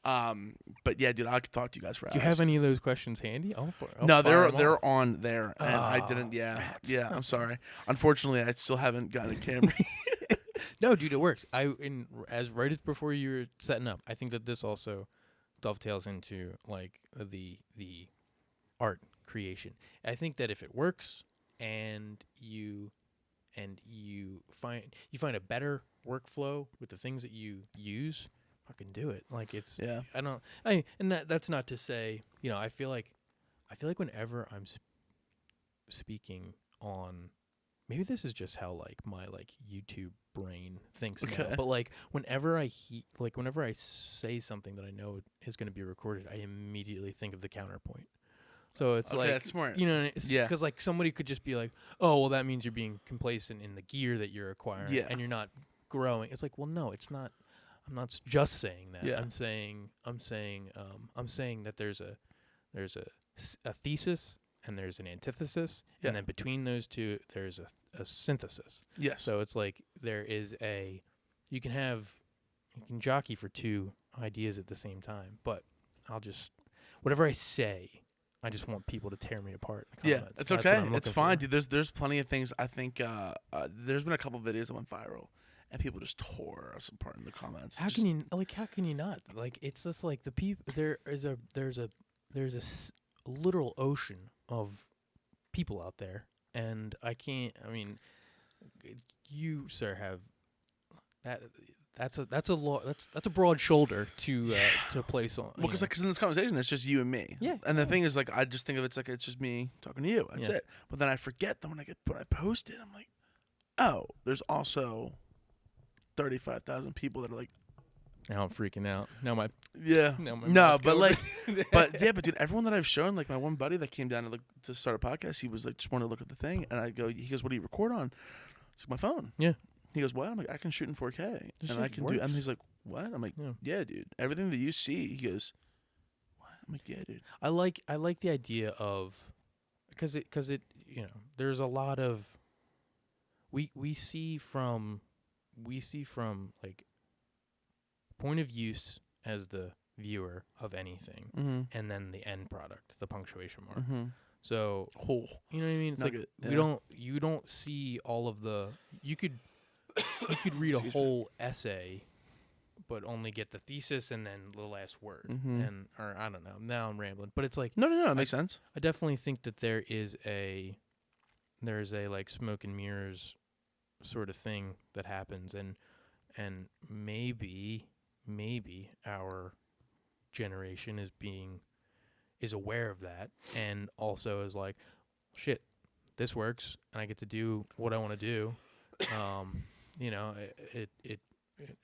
But yeah, dude, I could talk to you guys for hours. Do you have any of those questions handy? No, they're on there, and I didn't. Yeah, rats. yeah. I'm sorry. Unfortunately, I still haven't gotten a camera. No, dude, it works. As right as before you were setting up, I think that this also dovetails into like the art creation. I think that if it works and you find a better workflow with the things that you use, fucking do it. Like it's Yeah. And that's not to say, you know, I feel like whenever I'm speaking on, maybe this is just how like my like YouTube brain thinks now, but like whenever I say something that I know is going to be recorded, I immediately think of the counterpoint. So it's like, that's smart. You know, Yeah. because like somebody could just be like, oh, well, that means you're being complacent in the gear that you're acquiring, and you're not growing. It's like, well, no, it's not. I'm not just saying that. Yeah. I'm saying that there's a thesis and there's an antithesis, and then between those two there's a synthesis. Yeah. So it's like you can jockey for two ideas at the same time, but whatever I say, I just want people to tear me apart in the Yeah, comments. it's That's okay. what I'm It's looking fine, for. dude. There's plenty of things. I think there's been a couple videos that went viral, and people just tore us apart in the comments. How can you not? Like, it's just like the people. There's a literal ocean of people out there, and I can't. I mean, you, sir, have that. That's a broad shoulder to place on. Well, because in this conversation, it's just you and me. Yeah. And the thing is, like, I just think of it's like it's just me talking to you. That's it. But then I forget that when I post it, I'm like, oh, there's also 35,000 people that are like. Now I'm freaking out. Now my No, but like, but dude, everyone that I've shown, like my one buddy that came down to start a podcast, he was like, just wanted to look at the thing, and he goes, what do you record on? It's like, my phone. Yeah. He goes, what? I'm like, I can shoot in 4K, This and I shit can works. do. And he's like, what? I'm like, yeah, dude. Everything that you see, he goes, what? I'm like, yeah, dude. I like the idea of, because it you know, there's a lot of we see from like point of use as the viewer of anything, and then the end product, the punctuation mark. So you know what I mean? It's Nugget, like you don't see all of the you could read a whole essay, but only get the thesis and then the last word, or I don't know. Now I'm rambling, but it's like no, it makes sense. I definitely think that there's a like smoke and mirrors sort of thing that happens, and maybe our generation is aware of that, and also is like, shit, this works, and I get to do what I want to do. You know, it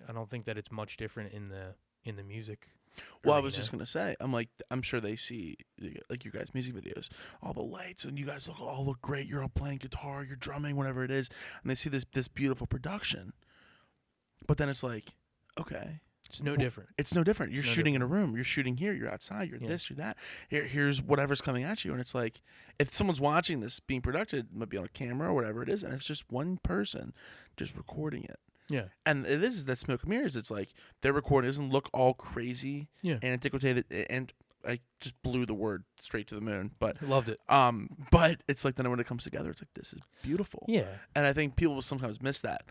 I don't think that it's much different in the music. Well, I was just gonna say, I'm sure they see like your guys' music videos, all the lights, and you guys all look great. You're all playing guitar, you're drumming, whatever it is, and they see this beautiful production. But then it's like, okay, it's no different. It's no different. You're no shooting in a room. You're shooting here. You're outside. You're this. You're that. Here's whatever's coming at you, and it's like, if someone's watching this being produced, it might be on a camera or whatever it is, and it's just one person just recording it. Yeah. And it is that smoke and mirrors. It's like their recording doesn't look all crazy and antiquated, and I just blew the word straight to the moon. But I loved it. But it's like then when it comes together, it's like, this is beautiful. Yeah. And I think people sometimes miss that.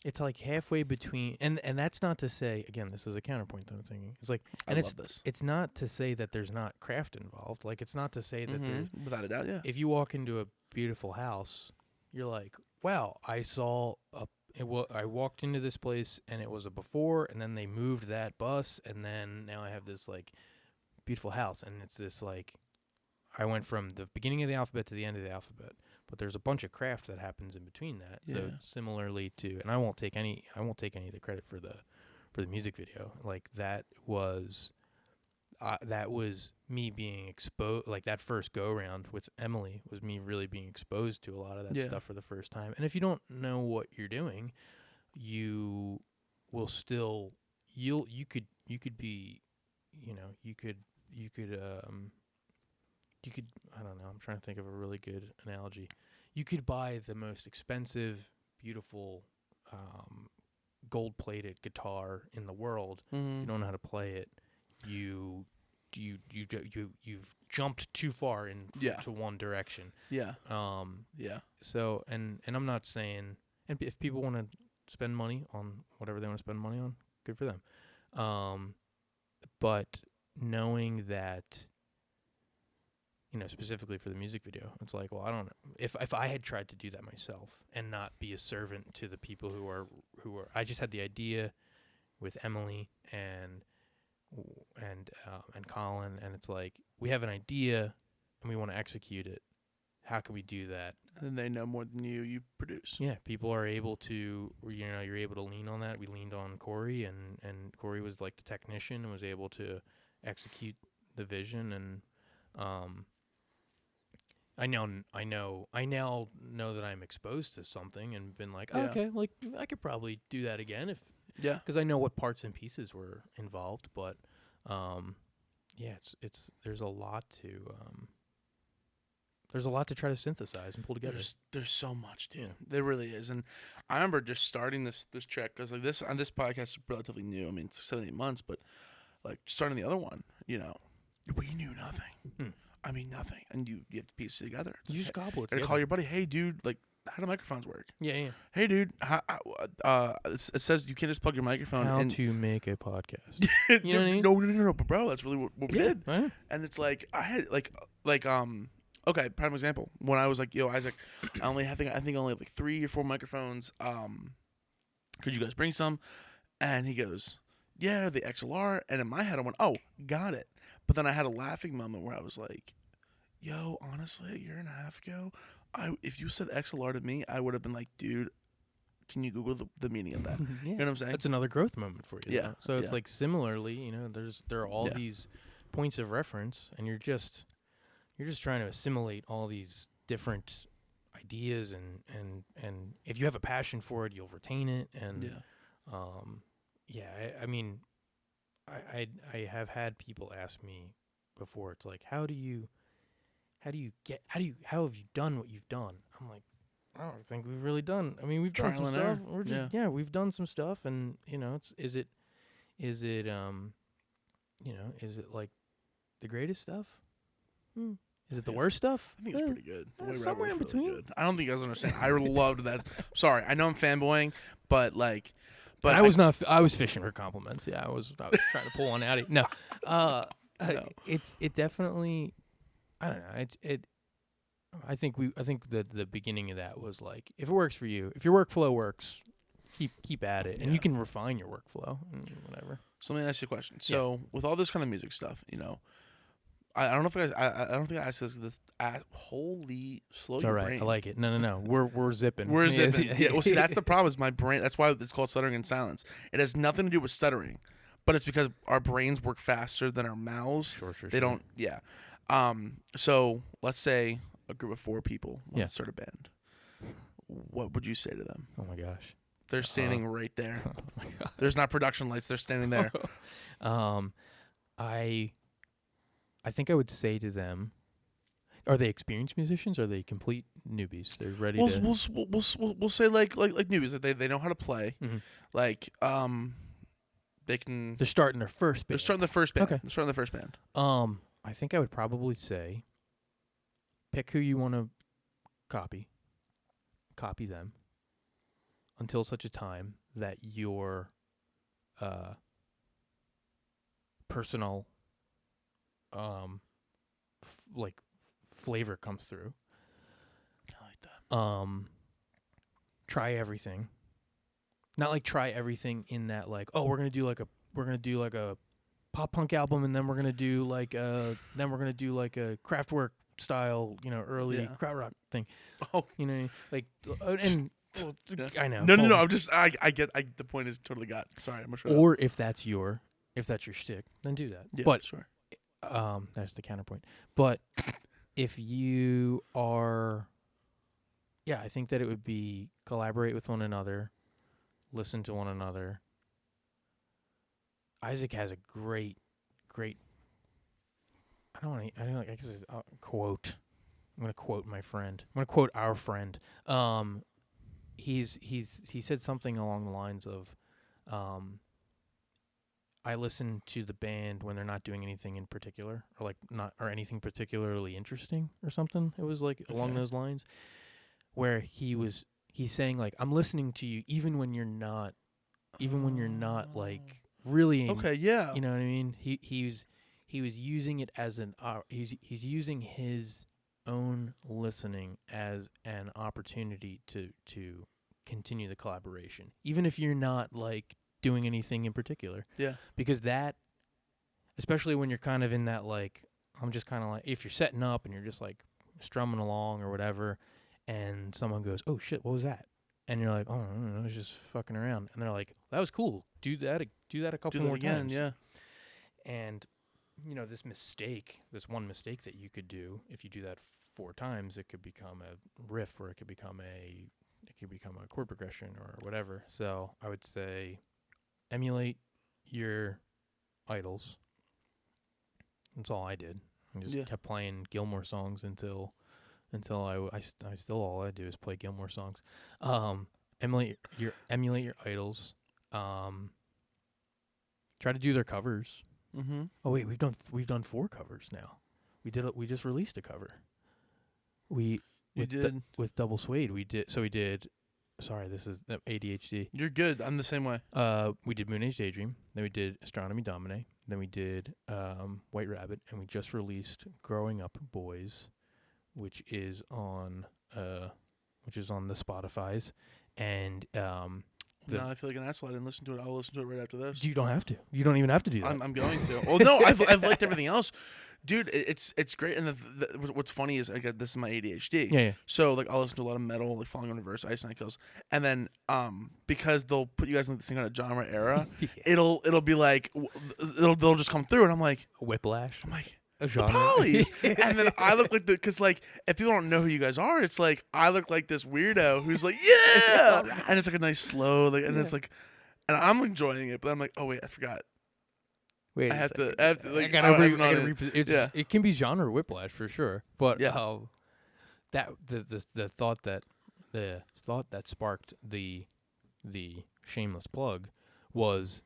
It's like halfway between, and that's not to say, again, this is a counterpoint that I'm thinking. It's like, and I love this. It's not to say that there's not craft involved. Like, it's not to say that there's, without a doubt, yeah. if you walk into a beautiful house, you're like, wow, I walked into this place and it was a before, and then they moved that bus, and then now I have this like beautiful house, and it's this like, I went from the beginning of the alphabet to the end of the alphabet, but there's a bunch of craft that happens in between that. Yeah. So similarly to, and I won't take any of the credit for the music video. Like that was me being exposed. Like that first go around with Emily was me really being exposed to a lot of that stuff for the first time. And if you don't know what you're doing, you will still you could be, you know, you could I don't know, I'm trying to think of a really good analogy. You could buy the most expensive, beautiful, gold-plated guitar in the world. Mm-hmm. You don't know how to play it. You've jumped too far to one direction. Yeah. Yeah. So and I'm not saying, and if people want to spend money on whatever they want to spend money on, good for them. But knowing that, you know, specifically for the music video, it's like, well, I don't know. If I had tried to do that myself and not be a servant to the people who are, I just had the idea with Emily and Colin, and it's like, we have an idea and we want to execute it. How can we do that? And they know more than you produce. Yeah, people are able to, you know, you're able to lean on that. We leaned on Corey, and Corey was like the technician and was able to execute the vision. And I now know that I'm exposed to something and been like, oh, okay, like I could probably do that again because I know what parts and pieces were involved. But there's a lot to try to synthesize and pull together. There's so much, dude. Yeah. There really is. And I remember just starting this track, because like this podcast is relatively new. I mean, it's 7-8 months, but like starting the other one, you know, we knew nothing. I mean, nothing. And you have to piece it together. It's you just gobble it together. Call your buddy, hey, dude, like, how do microphones work? Yeah. Hey, dude, it says you can't just plug your microphone. How to make a podcast. You know what I mean? No, but bro, that's really what we did. Right? And it's like, I had okay, prime example. When I was like, yo, Isaac, I think only have like 3 or 4 microphones. Could you guys bring some? And he goes, yeah, the XLR. And in my head, I went, oh, got it. But then I had a laughing moment where I was like, yo, honestly, a year and a half ago, if you said XLR to me, I would have been like, dude, can you Google the meaning of that? You know what I'm saying? That's another growth moment for you. Yeah. Though. So it's like similarly, you know, there are all these points of reference, and you're just trying to assimilate all these different ideas, and if you have a passion for it, you'll retain it. And I mean, I have had people ask me before. It's like, how have you done what you've done? I'm like, I don't think we've really done. I mean, we've done some stuff. We're just we've done some stuff, and you know, is it is it like the greatest stuff? Is it the worst stuff? I think it's pretty good. Somewhere in between. Really good. I don't think you guys understand. I loved that. Sorry, I know I'm fanboying, but like, I was not. I was fishing for compliments. Yeah, I was trying to pull one out of you. No, it definitely. I don't know. I think the beginning of that was like, if it works for you, if your workflow works, keep at it, and you can refine your workflow and whatever. So let me ask you a question. So with all this kind of music stuff, you know, I don't know if I don't think I asked this. Holy, slow it's your all right. brain. I like it. No. We're zipping. We're zipping. Yeah. Well, see, that's the problem. Is my brain. That's why it's called stuttering in silence. It has nothing to do with stuttering, but it's because our brains work faster than our mouths. Sure. They don't. Yeah. So let's say a group of 4 people want to start a band. What would you say to them? Oh my gosh. They're standing right there. Oh my god. There's not production lights. They're standing there. I think I would say to them, are they experienced musicians? Or are they complete newbies? They're ready to. We'll say like newbies. Like they know how to play. Mm-hmm. Like they can. They're starting their first band. They're starting the first band. Okay. They're starting the first band. I think I would probably say, pick who you want to copy them, until such a time that your personal flavor comes through. I like that. Try everything. Not like try everything in that like, oh, we're gonna do like a pop punk album, and then we're gonna do like a Kraftwerk style, early Yeah. krautrock thing. Oh. Like, and well, Yeah. I know. No. Well, I'm just. I get. The point is totally got. Sorry, I'm sure. or if that's your shtick, then do that. Yeah. But Sure. that's the counterpoint. But if you are, yeah, I think that it would be collaborate with one another, listen to one another. Isaac has a great. I guess it's a quote. I'm gonna quote my friend. I'm gonna quote our friend. He said something along the lines of, I listen to the band when they're not doing anything in particular, or anything particularly interesting, or something. It was like along those lines, where he's saying like, I'm listening to you even when you're not like really. Okay. Yeah. You know what I mean? He was using it as he's using his own listening as an opportunity to continue the collaboration, even if you're not like doing anything in particular. Yeah. Because that, especially when you're kind of in that like, I'm just kind of like, if you're setting up and you're just like strumming along or whatever, and someone goes, "Oh shit, what was that?" And you're like, "Oh, I don't know, I was just fucking around." And they're like, "That was cool. Do that a couple more again, times." Yeah. And this one mistake that you could do, if you do that 4 times, it could become a riff, or it could become a chord progression or whatever. So I would say emulate your idols. That's all I did. I just kept playing Gilmore songs until I still, all I do is play Gilmore songs. Emulate your idols. Try to do their covers. Mm-hmm. Oh wait, we've done 4 covers now. We just released a cover. We did with Double Suede. We did. Sorry, this is ADHD. You're good. I'm the same way. We did Moon Age Daydream. Then we did Astronomy Domine. Then we did White Rabbit, and we just released Growing Up Boys, which is on the Spotify's, and now I feel like an asshole. I didn't listen to it. I'll listen to it right after this. You don't have to. You don't even have to do that. I'm going to. Oh no, I've liked everything else, dude. It's great. And what's funny is this is my ADHD. Yeah. So like I'll listen to a lot of metal, like Falling on Reverse, Ice Nine Kills, and then because they'll put you guys in the same kind of genre era, it'll be like they'll just come through, and I'm like Whiplash. I'm like. A The genre. Polys. And then I look like because like if people don't know who you guys are, it's like I look like this weirdo who's like yeah, right. And it's like a nice slow like, and it's like, and I'm enjoying it, but I'm like, oh wait, I forgot. Wait, I have to like it can be genre whiplash for sure, but that the thought that sparked the shameless plug was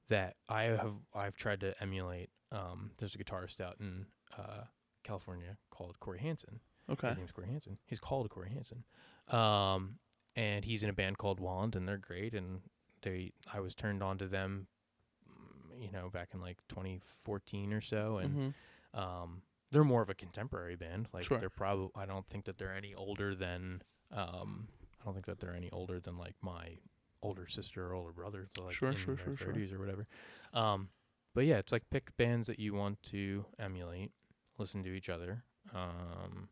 that I've tried to emulate. There's a guitarist out in California called Corey Hansen. Okay. His name's Corey Hansen. He's called Corey Hansen. And he's in a band called Wand, and they're great. And I was turned on to them, back in like 2014 or so. And they're more of a contemporary band. Like they're probably, I don't think that they're any older than like my older sister or older brother. So like in their 30s or whatever. But yeah, it's like pick bands that you want to emulate, listen to each other, and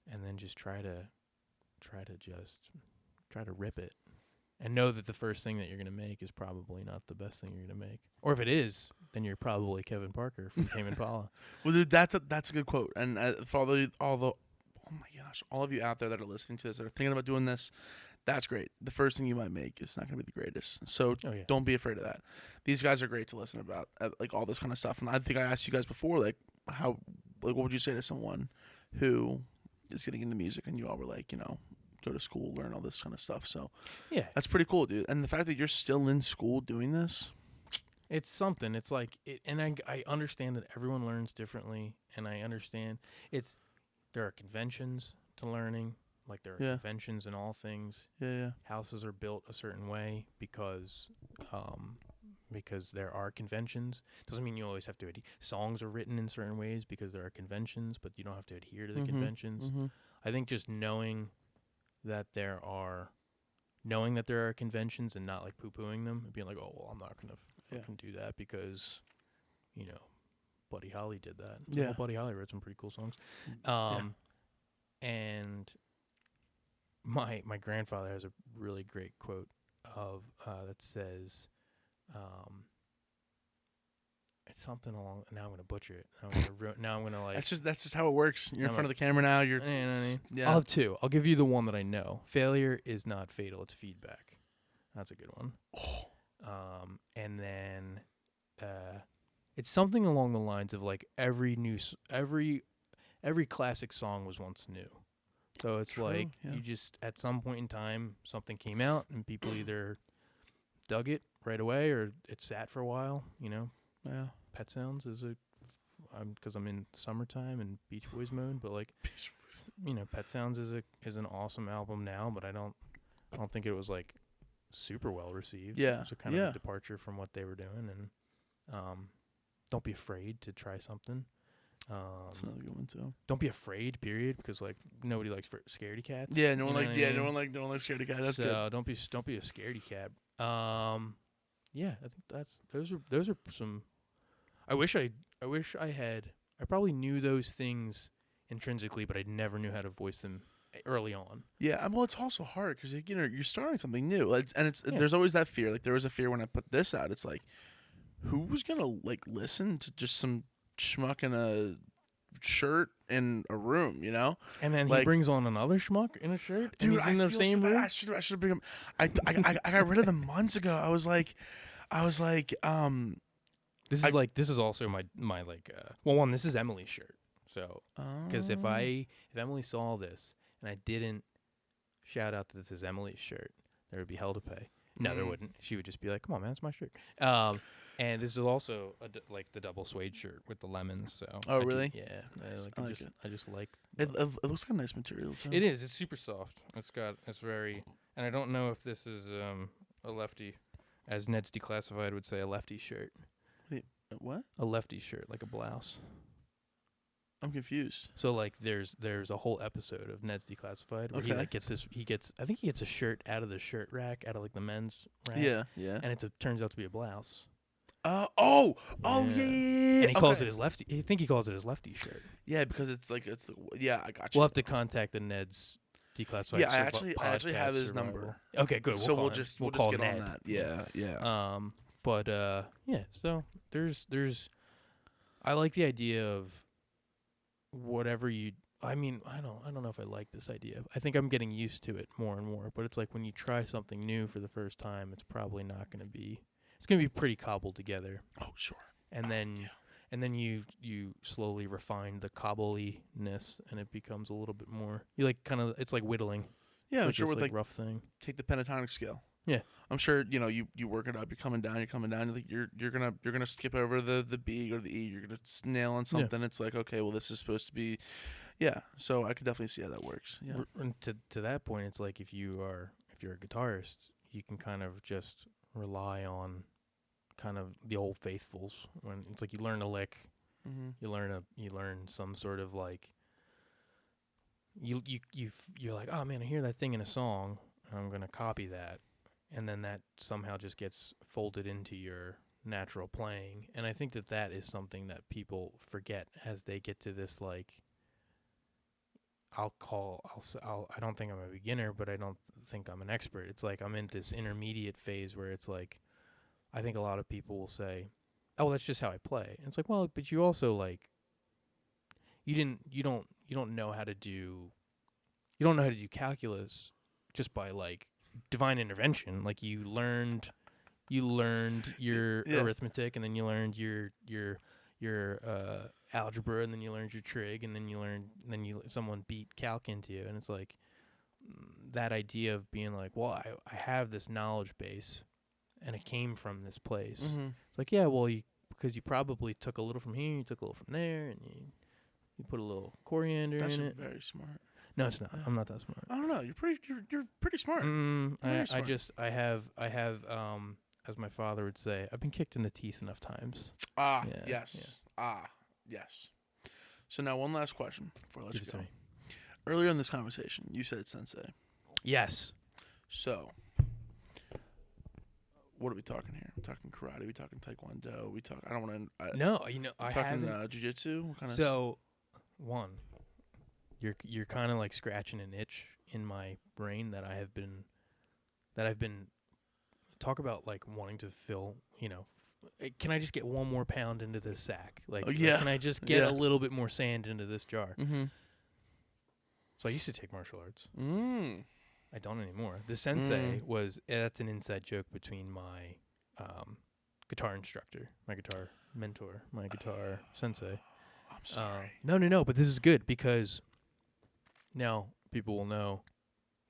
then just try to rip it, and know that the first thing that you're gonna make is probably not the best thing you're gonna make, or if it is, then you're probably Kevin Parker from Tame Impala. Well, dude, that's a good quote, and for all of you out there that are listening to this, that are thinking about doing this. That's great. The first thing you might make is not going to be the greatest. So don't be afraid of that. These guys are great to listen about, like all this kind of stuff. And I think I asked you guys before, like what would you say to someone who is getting into music and you all were like, go to school, learn all this kind of stuff. So yeah, that's pretty cool, dude. And the fact that you're still in school doing this, it's something. It's like, and I understand that everyone learns differently, and I understand there are conventions to learning. Like there are conventions in all things. Yeah. Houses are built a certain way because there are conventions. Doesn't mean you always have to songs are written in certain ways because there are conventions, but you don't have to adhere to the conventions. Mm-hmm. I think just knowing that there are conventions and not like poo-pooing them and being like, oh well, I'm not gonna fucking do that because Buddy Holly did that. Yeah. Well, Buddy Holly wrote some pretty cool songs. Yeah. And my grandfather has a really great quote of that says, it's something along. Now I'm gonna butcher it. Now I'm gonna like. That's just how it works. You're in front of the camera now. You're. You know what I mean? Yeah. I'll have two. I'll give you the one that I know. Failure is not fatal. It's feedback. That's a good one. And then, it's something along the lines of like every classic song was once new. So it's True, like yeah. you just at some point in time something came out and people either dug it right away or it sat for a while. You know. Yeah. Pet Sounds is because I'm in summertime and Beach Boys mode, but like, you know, Pet Sounds is an awesome album now, but I don't think it was like super well received. Yeah, It was a kind of a departure from what they were doing, and don't be afraid to try something. That's another good one too. Don't be afraid, period, because like nobody likes scaredy cats. Yeah, no one You know like. what I Yeah, mean? no one like scaredy cat. That's so good. don't be a scaredy cat. Yeah, I think those are some. I wish I probably knew those things intrinsically, but I never knew how to voice them early on. Yeah, well, it's also hard because you're starting something new, and Yeah. there's always that fear. Like there was a fear when I put this out. It's like, who's gonna like listen to just some schmuck in a shirt in a room, you know? And then he Like- brings on another schmuck in a shirt, and Dude, he's in the same so bad. room. I should bring him. I got rid of them months ago. I was like, This is also my like one, this is Emily's shirt. So because if Emily saw this and I didn't shout out that this is Emily's shirt, there would be hell to pay. No, there wouldn't. She would just be like, "Come on, man, it's my shirt." And this is also like the double suede shirt with the lemons. So really? Yeah, I like it. I just like it looks like a nice material too. it is. It's super soft. It's very, and I don't know if this is a lefty, as Ned's Declassified would say, a lefty shirt. What? A lefty shirt, like a blouse. I'm confused. So like there's a whole episode of Ned's Declassified where he Okay. like gets I think he gets a shirt out of the shirt rack, out of like the men's rack. Yeah. And it turns out to be a blouse. Yeah. And he calls it his lefty. I think he calls it his lefty shirt. Yeah, because it's I got you. We'll have to contact the Ned's Declassified. Yeah, I actually have his number. Okay, good. So we'll call just call get Ned. on that. Yeah. But yeah. So there's I like the idea of whatever you. I mean, I don't know if I like this idea. I think I'm getting used to it more and more. But it's like when you try something new for the first time, it's probably not going to be. It's going to be pretty cobbled together. Oh, sure. And then you slowly refine the cobbliness, and it becomes a little bit more. You like kind of. It's like whittling. Yeah, I'm with sure this, with like rough thing. take the pentatonic scale. Yeah. I'm sure you work it up. You're coming down. Like you're gonna skip over the B or the E. You're gonna nail on something. It's like, okay, well, this is supposed to be, yeah. So I could definitely see how that works. Yeah. And to that point, it's like if you're a guitarist, you can kind of just rely on kind of the old faithfuls. When it's like you learn a lick, Mm-hmm. you learn some sort of like you're like, oh man, I hear that thing in a song, I'm gonna copy that, and then that somehow just gets folded into your natural playing. And I think that is something that people forget as they get to this like. I don't think I'm a beginner, but I don't think I'm an expert. It's like I'm in this intermediate phase where it's like, I think a lot of people will say, "Oh, that's just how I play." And it's like, well, but you also like, you don't know how to do calculus just by like divine intervention. Like you learned your arithmetic, and then you learned your algebra, and then you learned your trig, and then someone beat calc into you. And it's like that idea of being like, well, I have this knowledge base and it came from this place. Mm-hmm. It's like, yeah, well, because you probably took a little from here, you took a little from there, and you put a little coriander in it. Very smart. No, it's not. I'm not that smart. I don't know. You're pretty smart. I have as my father would say, I've been kicked in the teeth enough times. Yes. Yes. So now one last question before I let Give you it go. to me. Earlier in this conversation, you said sensei. Yes. So what are we talking here? We're talking karate. We talking taekwondo. I don't want to. No, I talking haven't. jiu-jitsu. What kind So, one, you're kind of like scratching an itch in my brain that I've been talk about like wanting to fill. Can I just get one more pound into this sack? Like, can I just get a little bit more sand into this jar? Mm-hmm. So I used to take martial arts. Mm. I don't anymore. The sensei that's an inside joke between my guitar instructor, my guitar mentor, my guitar sensei. I'm sorry. No, but this is good because now people will know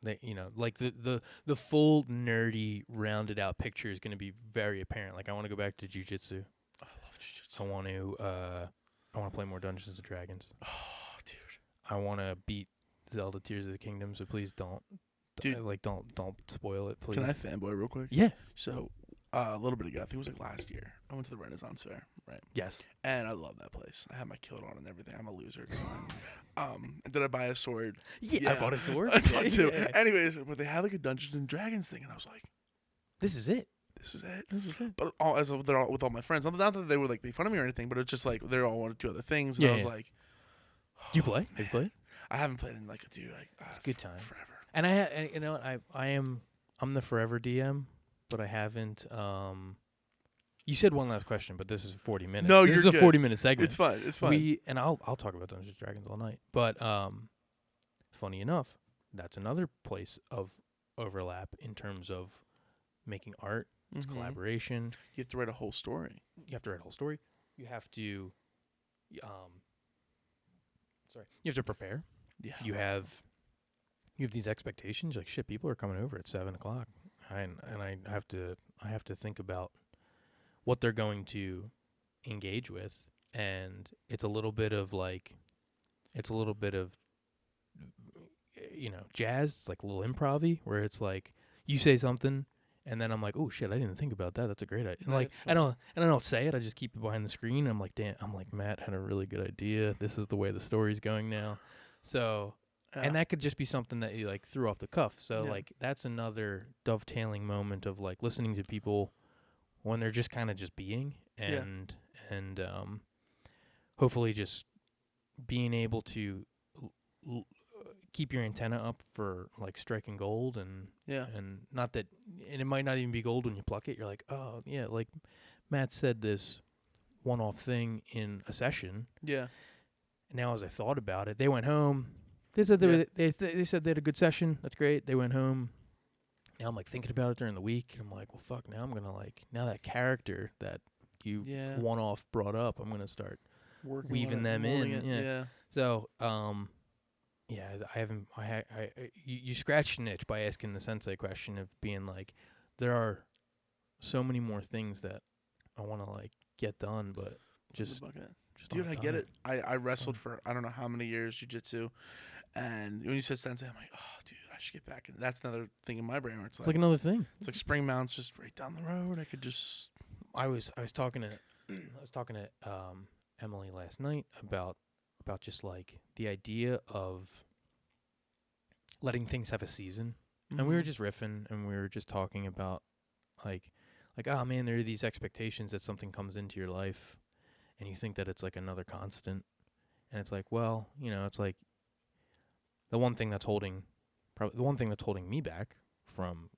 that, like the full nerdy rounded out picture is going to be very apparent. Like I want to go back to jiu-jitsu. I love jiu-jitsu. I want to play more Dungeons and Dragons. Oh, dude. I want to beat Zelda Tears of the Kingdom, so please don't. Dude, don't spoil it, please. Can I fanboy real quick? Yeah. So, a little bit ago, I think it was like last year, I went to the Renaissance Fair, right? Yes. And I love that place. I had my kilt on and everything. I'm a loser. It's fine. Did I buy a sword? Yeah. I bought a sword. I bought two. Yeah. Anyways, but they had like a Dungeons and Dragons thing, and I was like, This is it. this is it. But with all my friends, not that they would like make fun of me or anything, but it's just like they all wanted to do other things, and I was like, do you play? Have you played? I haven't played in like it's a good time. Forever. And I'm the forever DM, but I haven't. You said one last question, but this is 40 minutes. No, this you're is good. a 40-minute segment. It's fine. I'll talk about Dungeons and Dragons all night. But funny enough, that's another place of overlap in terms of making art. It's collaboration. You have to write a whole story. You have to write a whole story. You have to, you have to prepare. Yeah. You have these expectations. Like shit, people are coming over at 7:00, and I have to think about what they're going to engage with, and it's a little bit of jazz. It's like a little improv-y, where it's like you say something and then I'm like, oh shit, I didn't think about that. That's a great idea. And like I don't say it. I just keep it behind the screen. I'm like, damn. I'm like, Matt had a really good idea. This is the way the story's going now. So, and that could just be something that you like threw off the cuff. So like that's another dovetailing moment of like listening to people when they're just kind of just being and hopefully just being able to keep your antenna up for like striking gold and not that, and it might not even be gold when you pluck it. You're like, oh yeah, like Matt said this one-off thing in a session. Yeah. And now as I thought about it, they went home. They said they said they had a good session. That's great. They went home. Now I'm like thinking about it during the week, and I'm like, well, fuck. Now I'm gonna now that character that you one-off brought up, I'm gonna start weaving them in. Yeah. So I haven't. You scratched an itch by asking the sensei question of being like, there are so many more things that I want to like get done, but just dude, I get it. I wrestled for I don't know how many years jiu-jitsu, and when you said sensei, I'm like, oh, dude, I should get back. And that's another thing in my brain where it's like another thing. It's like Spring Mountain's just right down the road. I could just. I was talking to Emily last night about just like the idea of letting things have a season, and we were just riffing, and we were just talking about like oh man, there are these expectations that something comes into your life, and you think that it's like another constant, and it's like, well, it's like the one thing that's holding me back from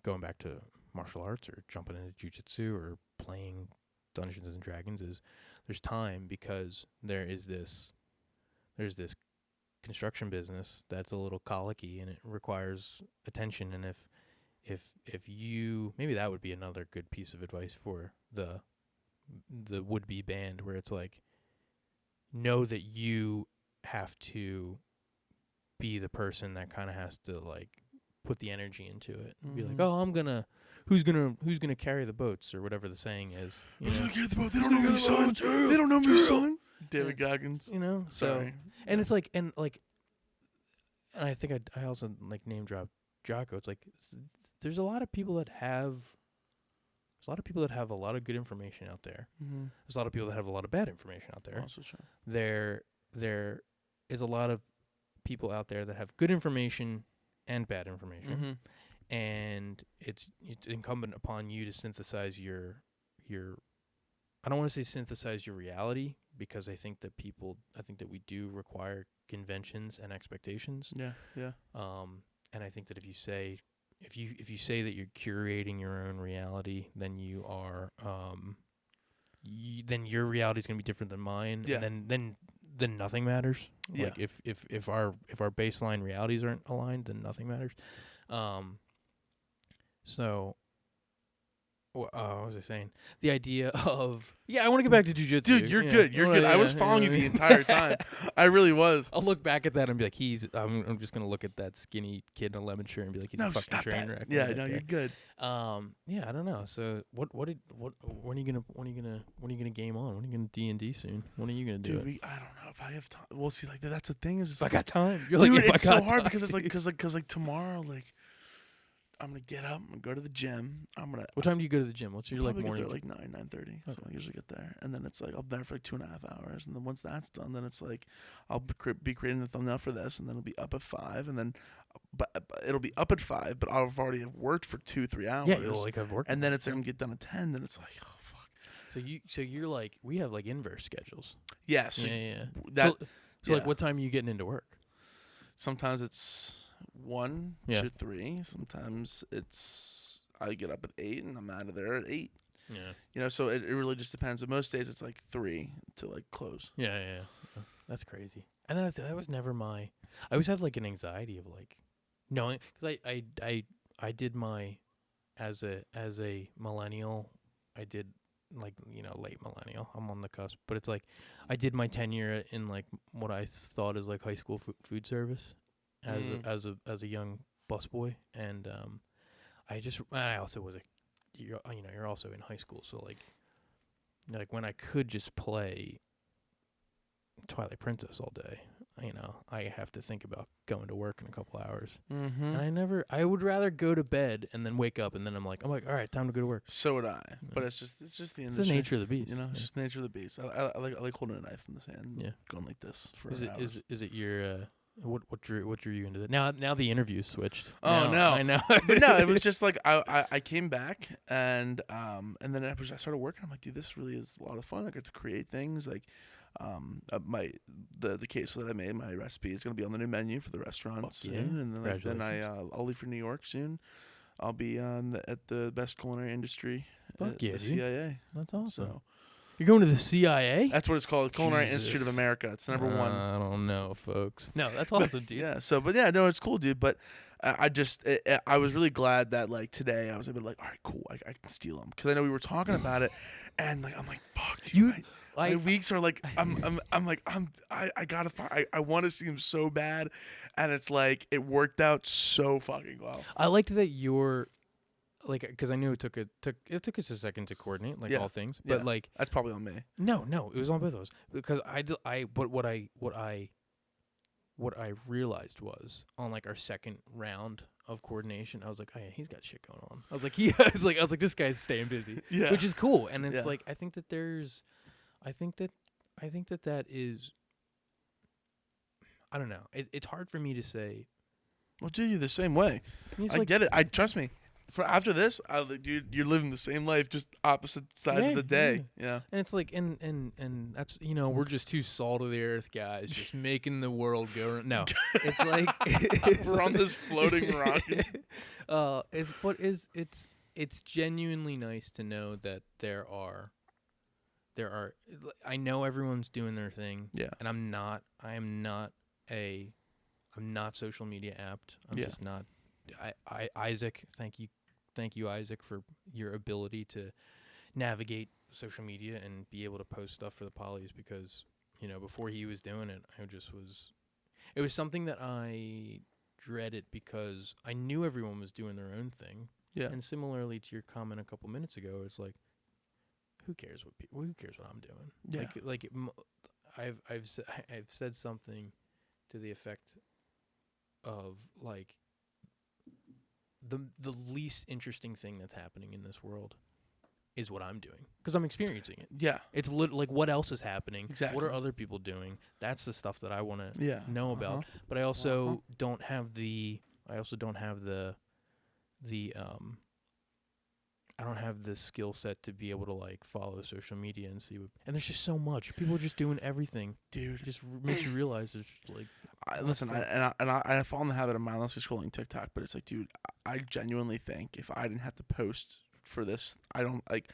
going back to martial arts or jumping into jiu-jitsu or playing Dungeons and Dragons is there's time, because there's this construction business that's a little colicky and it requires attention. And if you, maybe that would be another good piece of advice for the would-be band, where it's like, know that you have to be the person that kind of has to like put the energy into it and be like, oh, who's gonna carry the boats, or whatever the saying is. Who's gonna carry the boat? They don't know me, son. They don't know me, son. David Goggins. So sorry. And it's like, and I think I also like name drop Jocko. It's like there's a lot of people that have a lot of good information out there. Mm-hmm. There's a lot of people that have a lot of bad information out there. Also true. There is a lot of people out there that have good information and bad information. and it's incumbent upon you to synthesize your I don't want to say synthesize your reality, because I think that we do require conventions and expectations. Yeah. Yeah. And I think that if you say that you're curating your own reality, then you are then your reality is going to be different than mine. Yeah. And then nothing matters. Yeah. Like if our baseline realities aren't aligned, then nothing matters. So what was I saying? The idea of I want to get back to jujitsu. Dude, you're good. You're good. I was following you the entire time. I really was. I'll look back at that and be like, I'm just gonna look at that skinny kid in a lemon shirt and be like, he's a fucking train wreck. Yeah, no, you're good. I don't know. So when are you gonna game on? When are you gonna D&D soon? When are you gonna do it? Dude, I don't know if I have time. Well, see, like that's the thing is, If I got time. You're dude, it's so hard because it's like because tomorrow, like, I'm gonna get up. I'm gonna go to the gym. What time do you go to the gym? What's your like morning? Get there like 9:30. Okay. So I usually get there, and then it's like I'll be there for like 2.5 hours, and then once that's done, then it's like I'll be creating the thumbnail for this, and then it'll be up at 5, and then but it'll be up at 5, but I've already worked for 2-3 hours. Yeah, you'll like have worked, and then it's gonna get done at 10. Then it's like, oh fuck. So you're like, we have like inverse schedules. Yeah. So yeah. So like, what time are you getting into work? Sometimes it's 1 to 3. Sometimes I get up at 8 and I'm out of there at 8. Yeah. So it really just depends. But most days it's like 3 to like close. Yeah. That's crazy. And that was never I always had like an anxiety of like knowing, because I did my as a millennial, I did like late millennial. I'm on the cusp, but it's like I did my tenure in like what I thought is like high school food service. As a young busboy, and I also was you're also in high school, so like when I could just play Twilight Princess all day, I have to think about going to work in a couple hours, and I would rather go to bed and then wake up, and then I'm like, all right, time to go to work. So would I, but it's just the industry. It's the nature of the beast. It's just the nature of the beast. I like holding a knife in the sand, going like this for hours. Is it your What drew you into that? Now the interview switched. Oh no, I know. But no, it was just like I came back and then I started working. I'm like, dude, this really is a lot of fun. I got to create things like the queso that I made, my recipe is gonna be on the new menu for the restaurant soon, and then I'll leave for New York soon. I'll be at the best culinary industry. Fuck yeah, the dude. CIA. That's awesome. So, you're going to the CIA? that's what it's called, Culinary Institute of America. It's number 1. I don't know, folks. No, that's awesome, dude. Yeah. So, but yeah, no, it's cool, dude. But I was really glad that like today I was able to like, all right, cool, I can steal them, because I know we were talking about it, and like I'm like, fuck, dude. My weeks are like I gotta I want to see him so bad, and it's like it worked out so fucking well. I liked that you're like, because I knew it took us a second to coordinate all things, but like that's probably on me. No, it was on both of us, because but what I realized was on like our second round of coordination, I was like, oh yeah, he's got shit going on. I was like, this guy's staying busy, which is cool, and it's like I think that is, I don't know. It's hard for me to say. Well, dude, you're the same way. I get it. Trust me. For after this, you're living the same life, just opposite sides of the day. Yeah. And it's like, and that's, we're just two salt of the earth guys, just making the world go. No, it's like we're on this floating rock. It's genuinely nice to know that there are. I know everyone's doing their thing. Yeah. And I'm not social media apt. I'm just not. Isaac, thank you, Isaac, for your ability to navigate social media and be able to post stuff for the Polys, because before he was doing it, it was something that I dreaded, because I knew everyone was doing their own thing. Yeah. And similarly to your comment a couple minutes ago, it's like, who cares what I'm doing? Yeah. I've said something to the effect of like, the least interesting thing that's happening in this world is what I'm doing, because I'm experiencing it. Yeah. It's like, what else is happening? Exactly. What are other people doing? That's the stuff that I want to know about. But I also don't have the I don't have the skill set to be able to like follow social media and see what. And there's just so much. People are just doing everything. dude. It just makes you realize there's just like. Listen, I fall in the habit of mindlessly scrolling TikTok, but it's like, dude, I genuinely think if I didn't have to post for this, I don't like.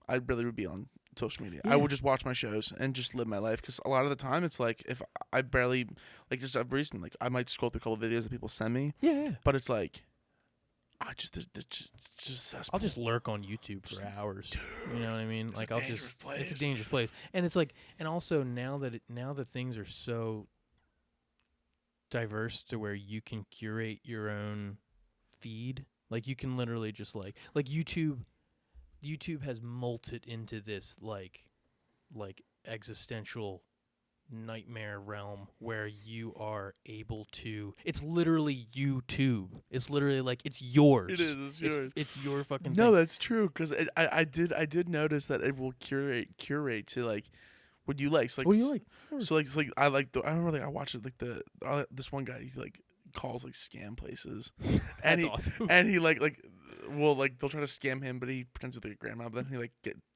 I really would be on social media. Yeah. I would just watch my shows and just live my life, because a lot of the time it's like if I barely like just a reason like I might scroll through a couple of videos that people send me, Yeah. but it's like I just I'll just lurk on YouTube for hours. Dude, you know what I mean? Like I'll just. place. It's a dangerous place, and it's like, and also now that things are so diverse to where you can curate your own feed. Like you can literally just like YouTube has molted into this like existential nightmare realm where you are able to. It's literally YouTube. It's literally like it's yours. It is. It's yours. It's your fucking No, thing. that's true, because I did notice that it will curate to like what you like. So, like What do you like? So like I like I remember like I watched it like this one guy, he like calls like scam places, and That's he awesome. and he like well like they'll try to scam him, but he pretends to be like a grandma, but then he like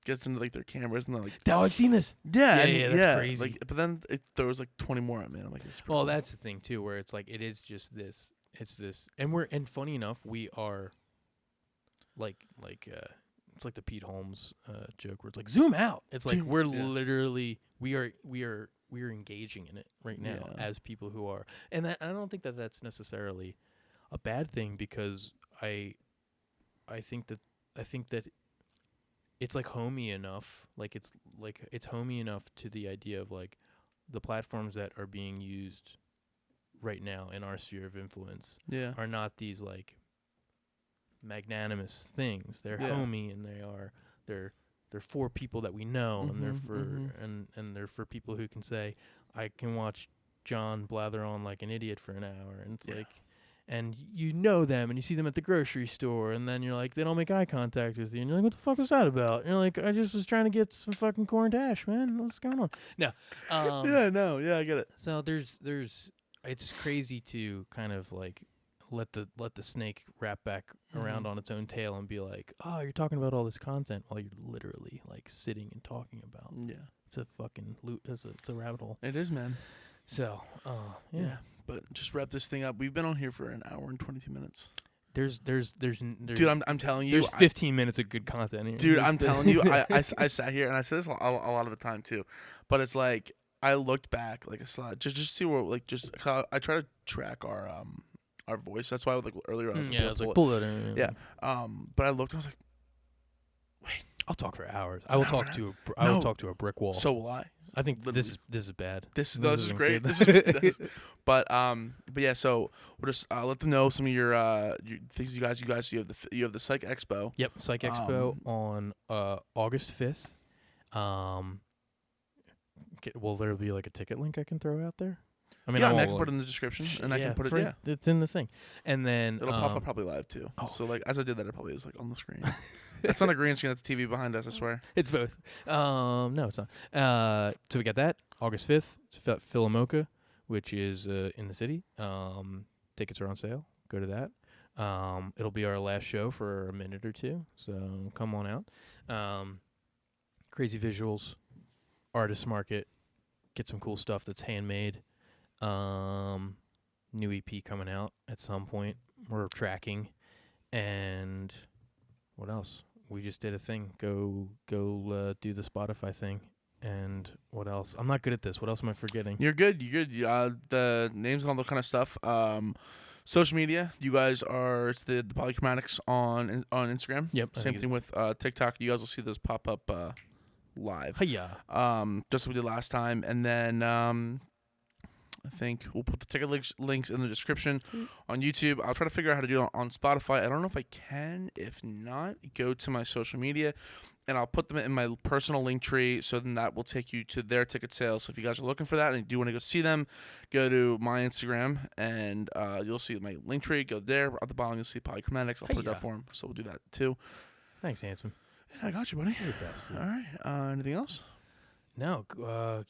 gets into like their cameras and they're like, Oh, I've seen this. yeah, That's crazy. Like, but then it throws like 20 more at me. And I'm like, this is pretty Well, cool. that's the thing too, where it's like it is just this. It's this, and funny enough, we are it's like the Pete Holmes joke where it's like zoom out. It's like we're literally we are engaging in it right now as people who are, and I don't think that that's necessarily a bad thing, because I think that it's like homey enough, like it's homey enough to the idea of like the platforms that are being used right now in our sphere of influence are not these like magnanimous things. They're homey, and they're for people that we know, and they're for and they're for people who can say, I can watch John blather on like an idiot for an hour, and it's like, and you know them, and you see them at the grocery store, and then you're like, they don't make eye contact with you, and you're like, what the fuck was that about? And you're like, I just was trying to get some fucking corned hash, man. What's going on? No, I get it. So there's it's crazy to kind of like let the snake wrap back around on its own tail and be like, oh, you're talking about all this content while you're literally like sitting and talking about. Yeah, it's a fucking it's a rabbit hole. It is, man. So, yeah. But just wrap this thing up. We've been on here for an hour and 22 minutes. There's dude, I'm telling you, there's 15 minutes of good content here. Dude, I'm telling you, I sat here and I said this a lot of the time too, but it's like I looked back like a slide just to see where like just I try to track our voice. That's why like earlier I was like, pull it in. Yeah. But I looked and I was like, wait, I'll talk for hours. I will talk to a brick wall. So will I. I think this is bad. This is great. But yeah. So we'll just let them know some of your things. You guys. You have the Psych Expo. Yep, Psych Expo on August 5th. Will there be like a ticket link I can throw out there? I mean, I can put it in the description, and I can put it. Right. It's in the thing, and then it'll pop up probably live too. Oh. So like as I did that, it probably is like on the screen. That's not a green screen. That's the TV behind us. I swear. It's both. No, it's not. So we got that August 5th. It's Philomoka, which is in the city. Tickets are on sale. Go to that. It'll be our last show for a minute or two, so come on out. Crazy visuals, artist market. Get some cool stuff that's handmade. New EP coming out at some point. We're tracking, and what else? We just did a thing. Go do the Spotify thing. And what else? I'm not good at this. What else am I forgetting? You're good. The names and all that kind of stuff. Social media. You guys are. It's the Polychromatics on Instagram. Yep. Same thing with TikTok. You guys will see those pop up live. Hiya. Just like we did last time, and then I think we'll put the ticket links in the description on YouTube. I'll try to figure out how to do it on Spotify. I don't know if I can. If not, go to my social media, and I'll put them in my personal link tree, so then that will take you to their ticket sales. So if you guys are looking for that and you do want to go see them, go to my Instagram, and you'll see my link tree. Go there. At the bottom, you'll see Polychromatics. I'll put it up for them, so we'll do that too. Thanks, handsome. Yeah, I got you, buddy. You're the best, dude. All right. Anything else? No. Go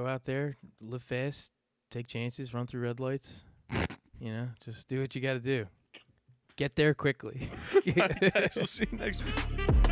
out there, live fast, take chances, run through red lights. Just do what you got to do. Get there quickly. All right, guys, we'll see you next week.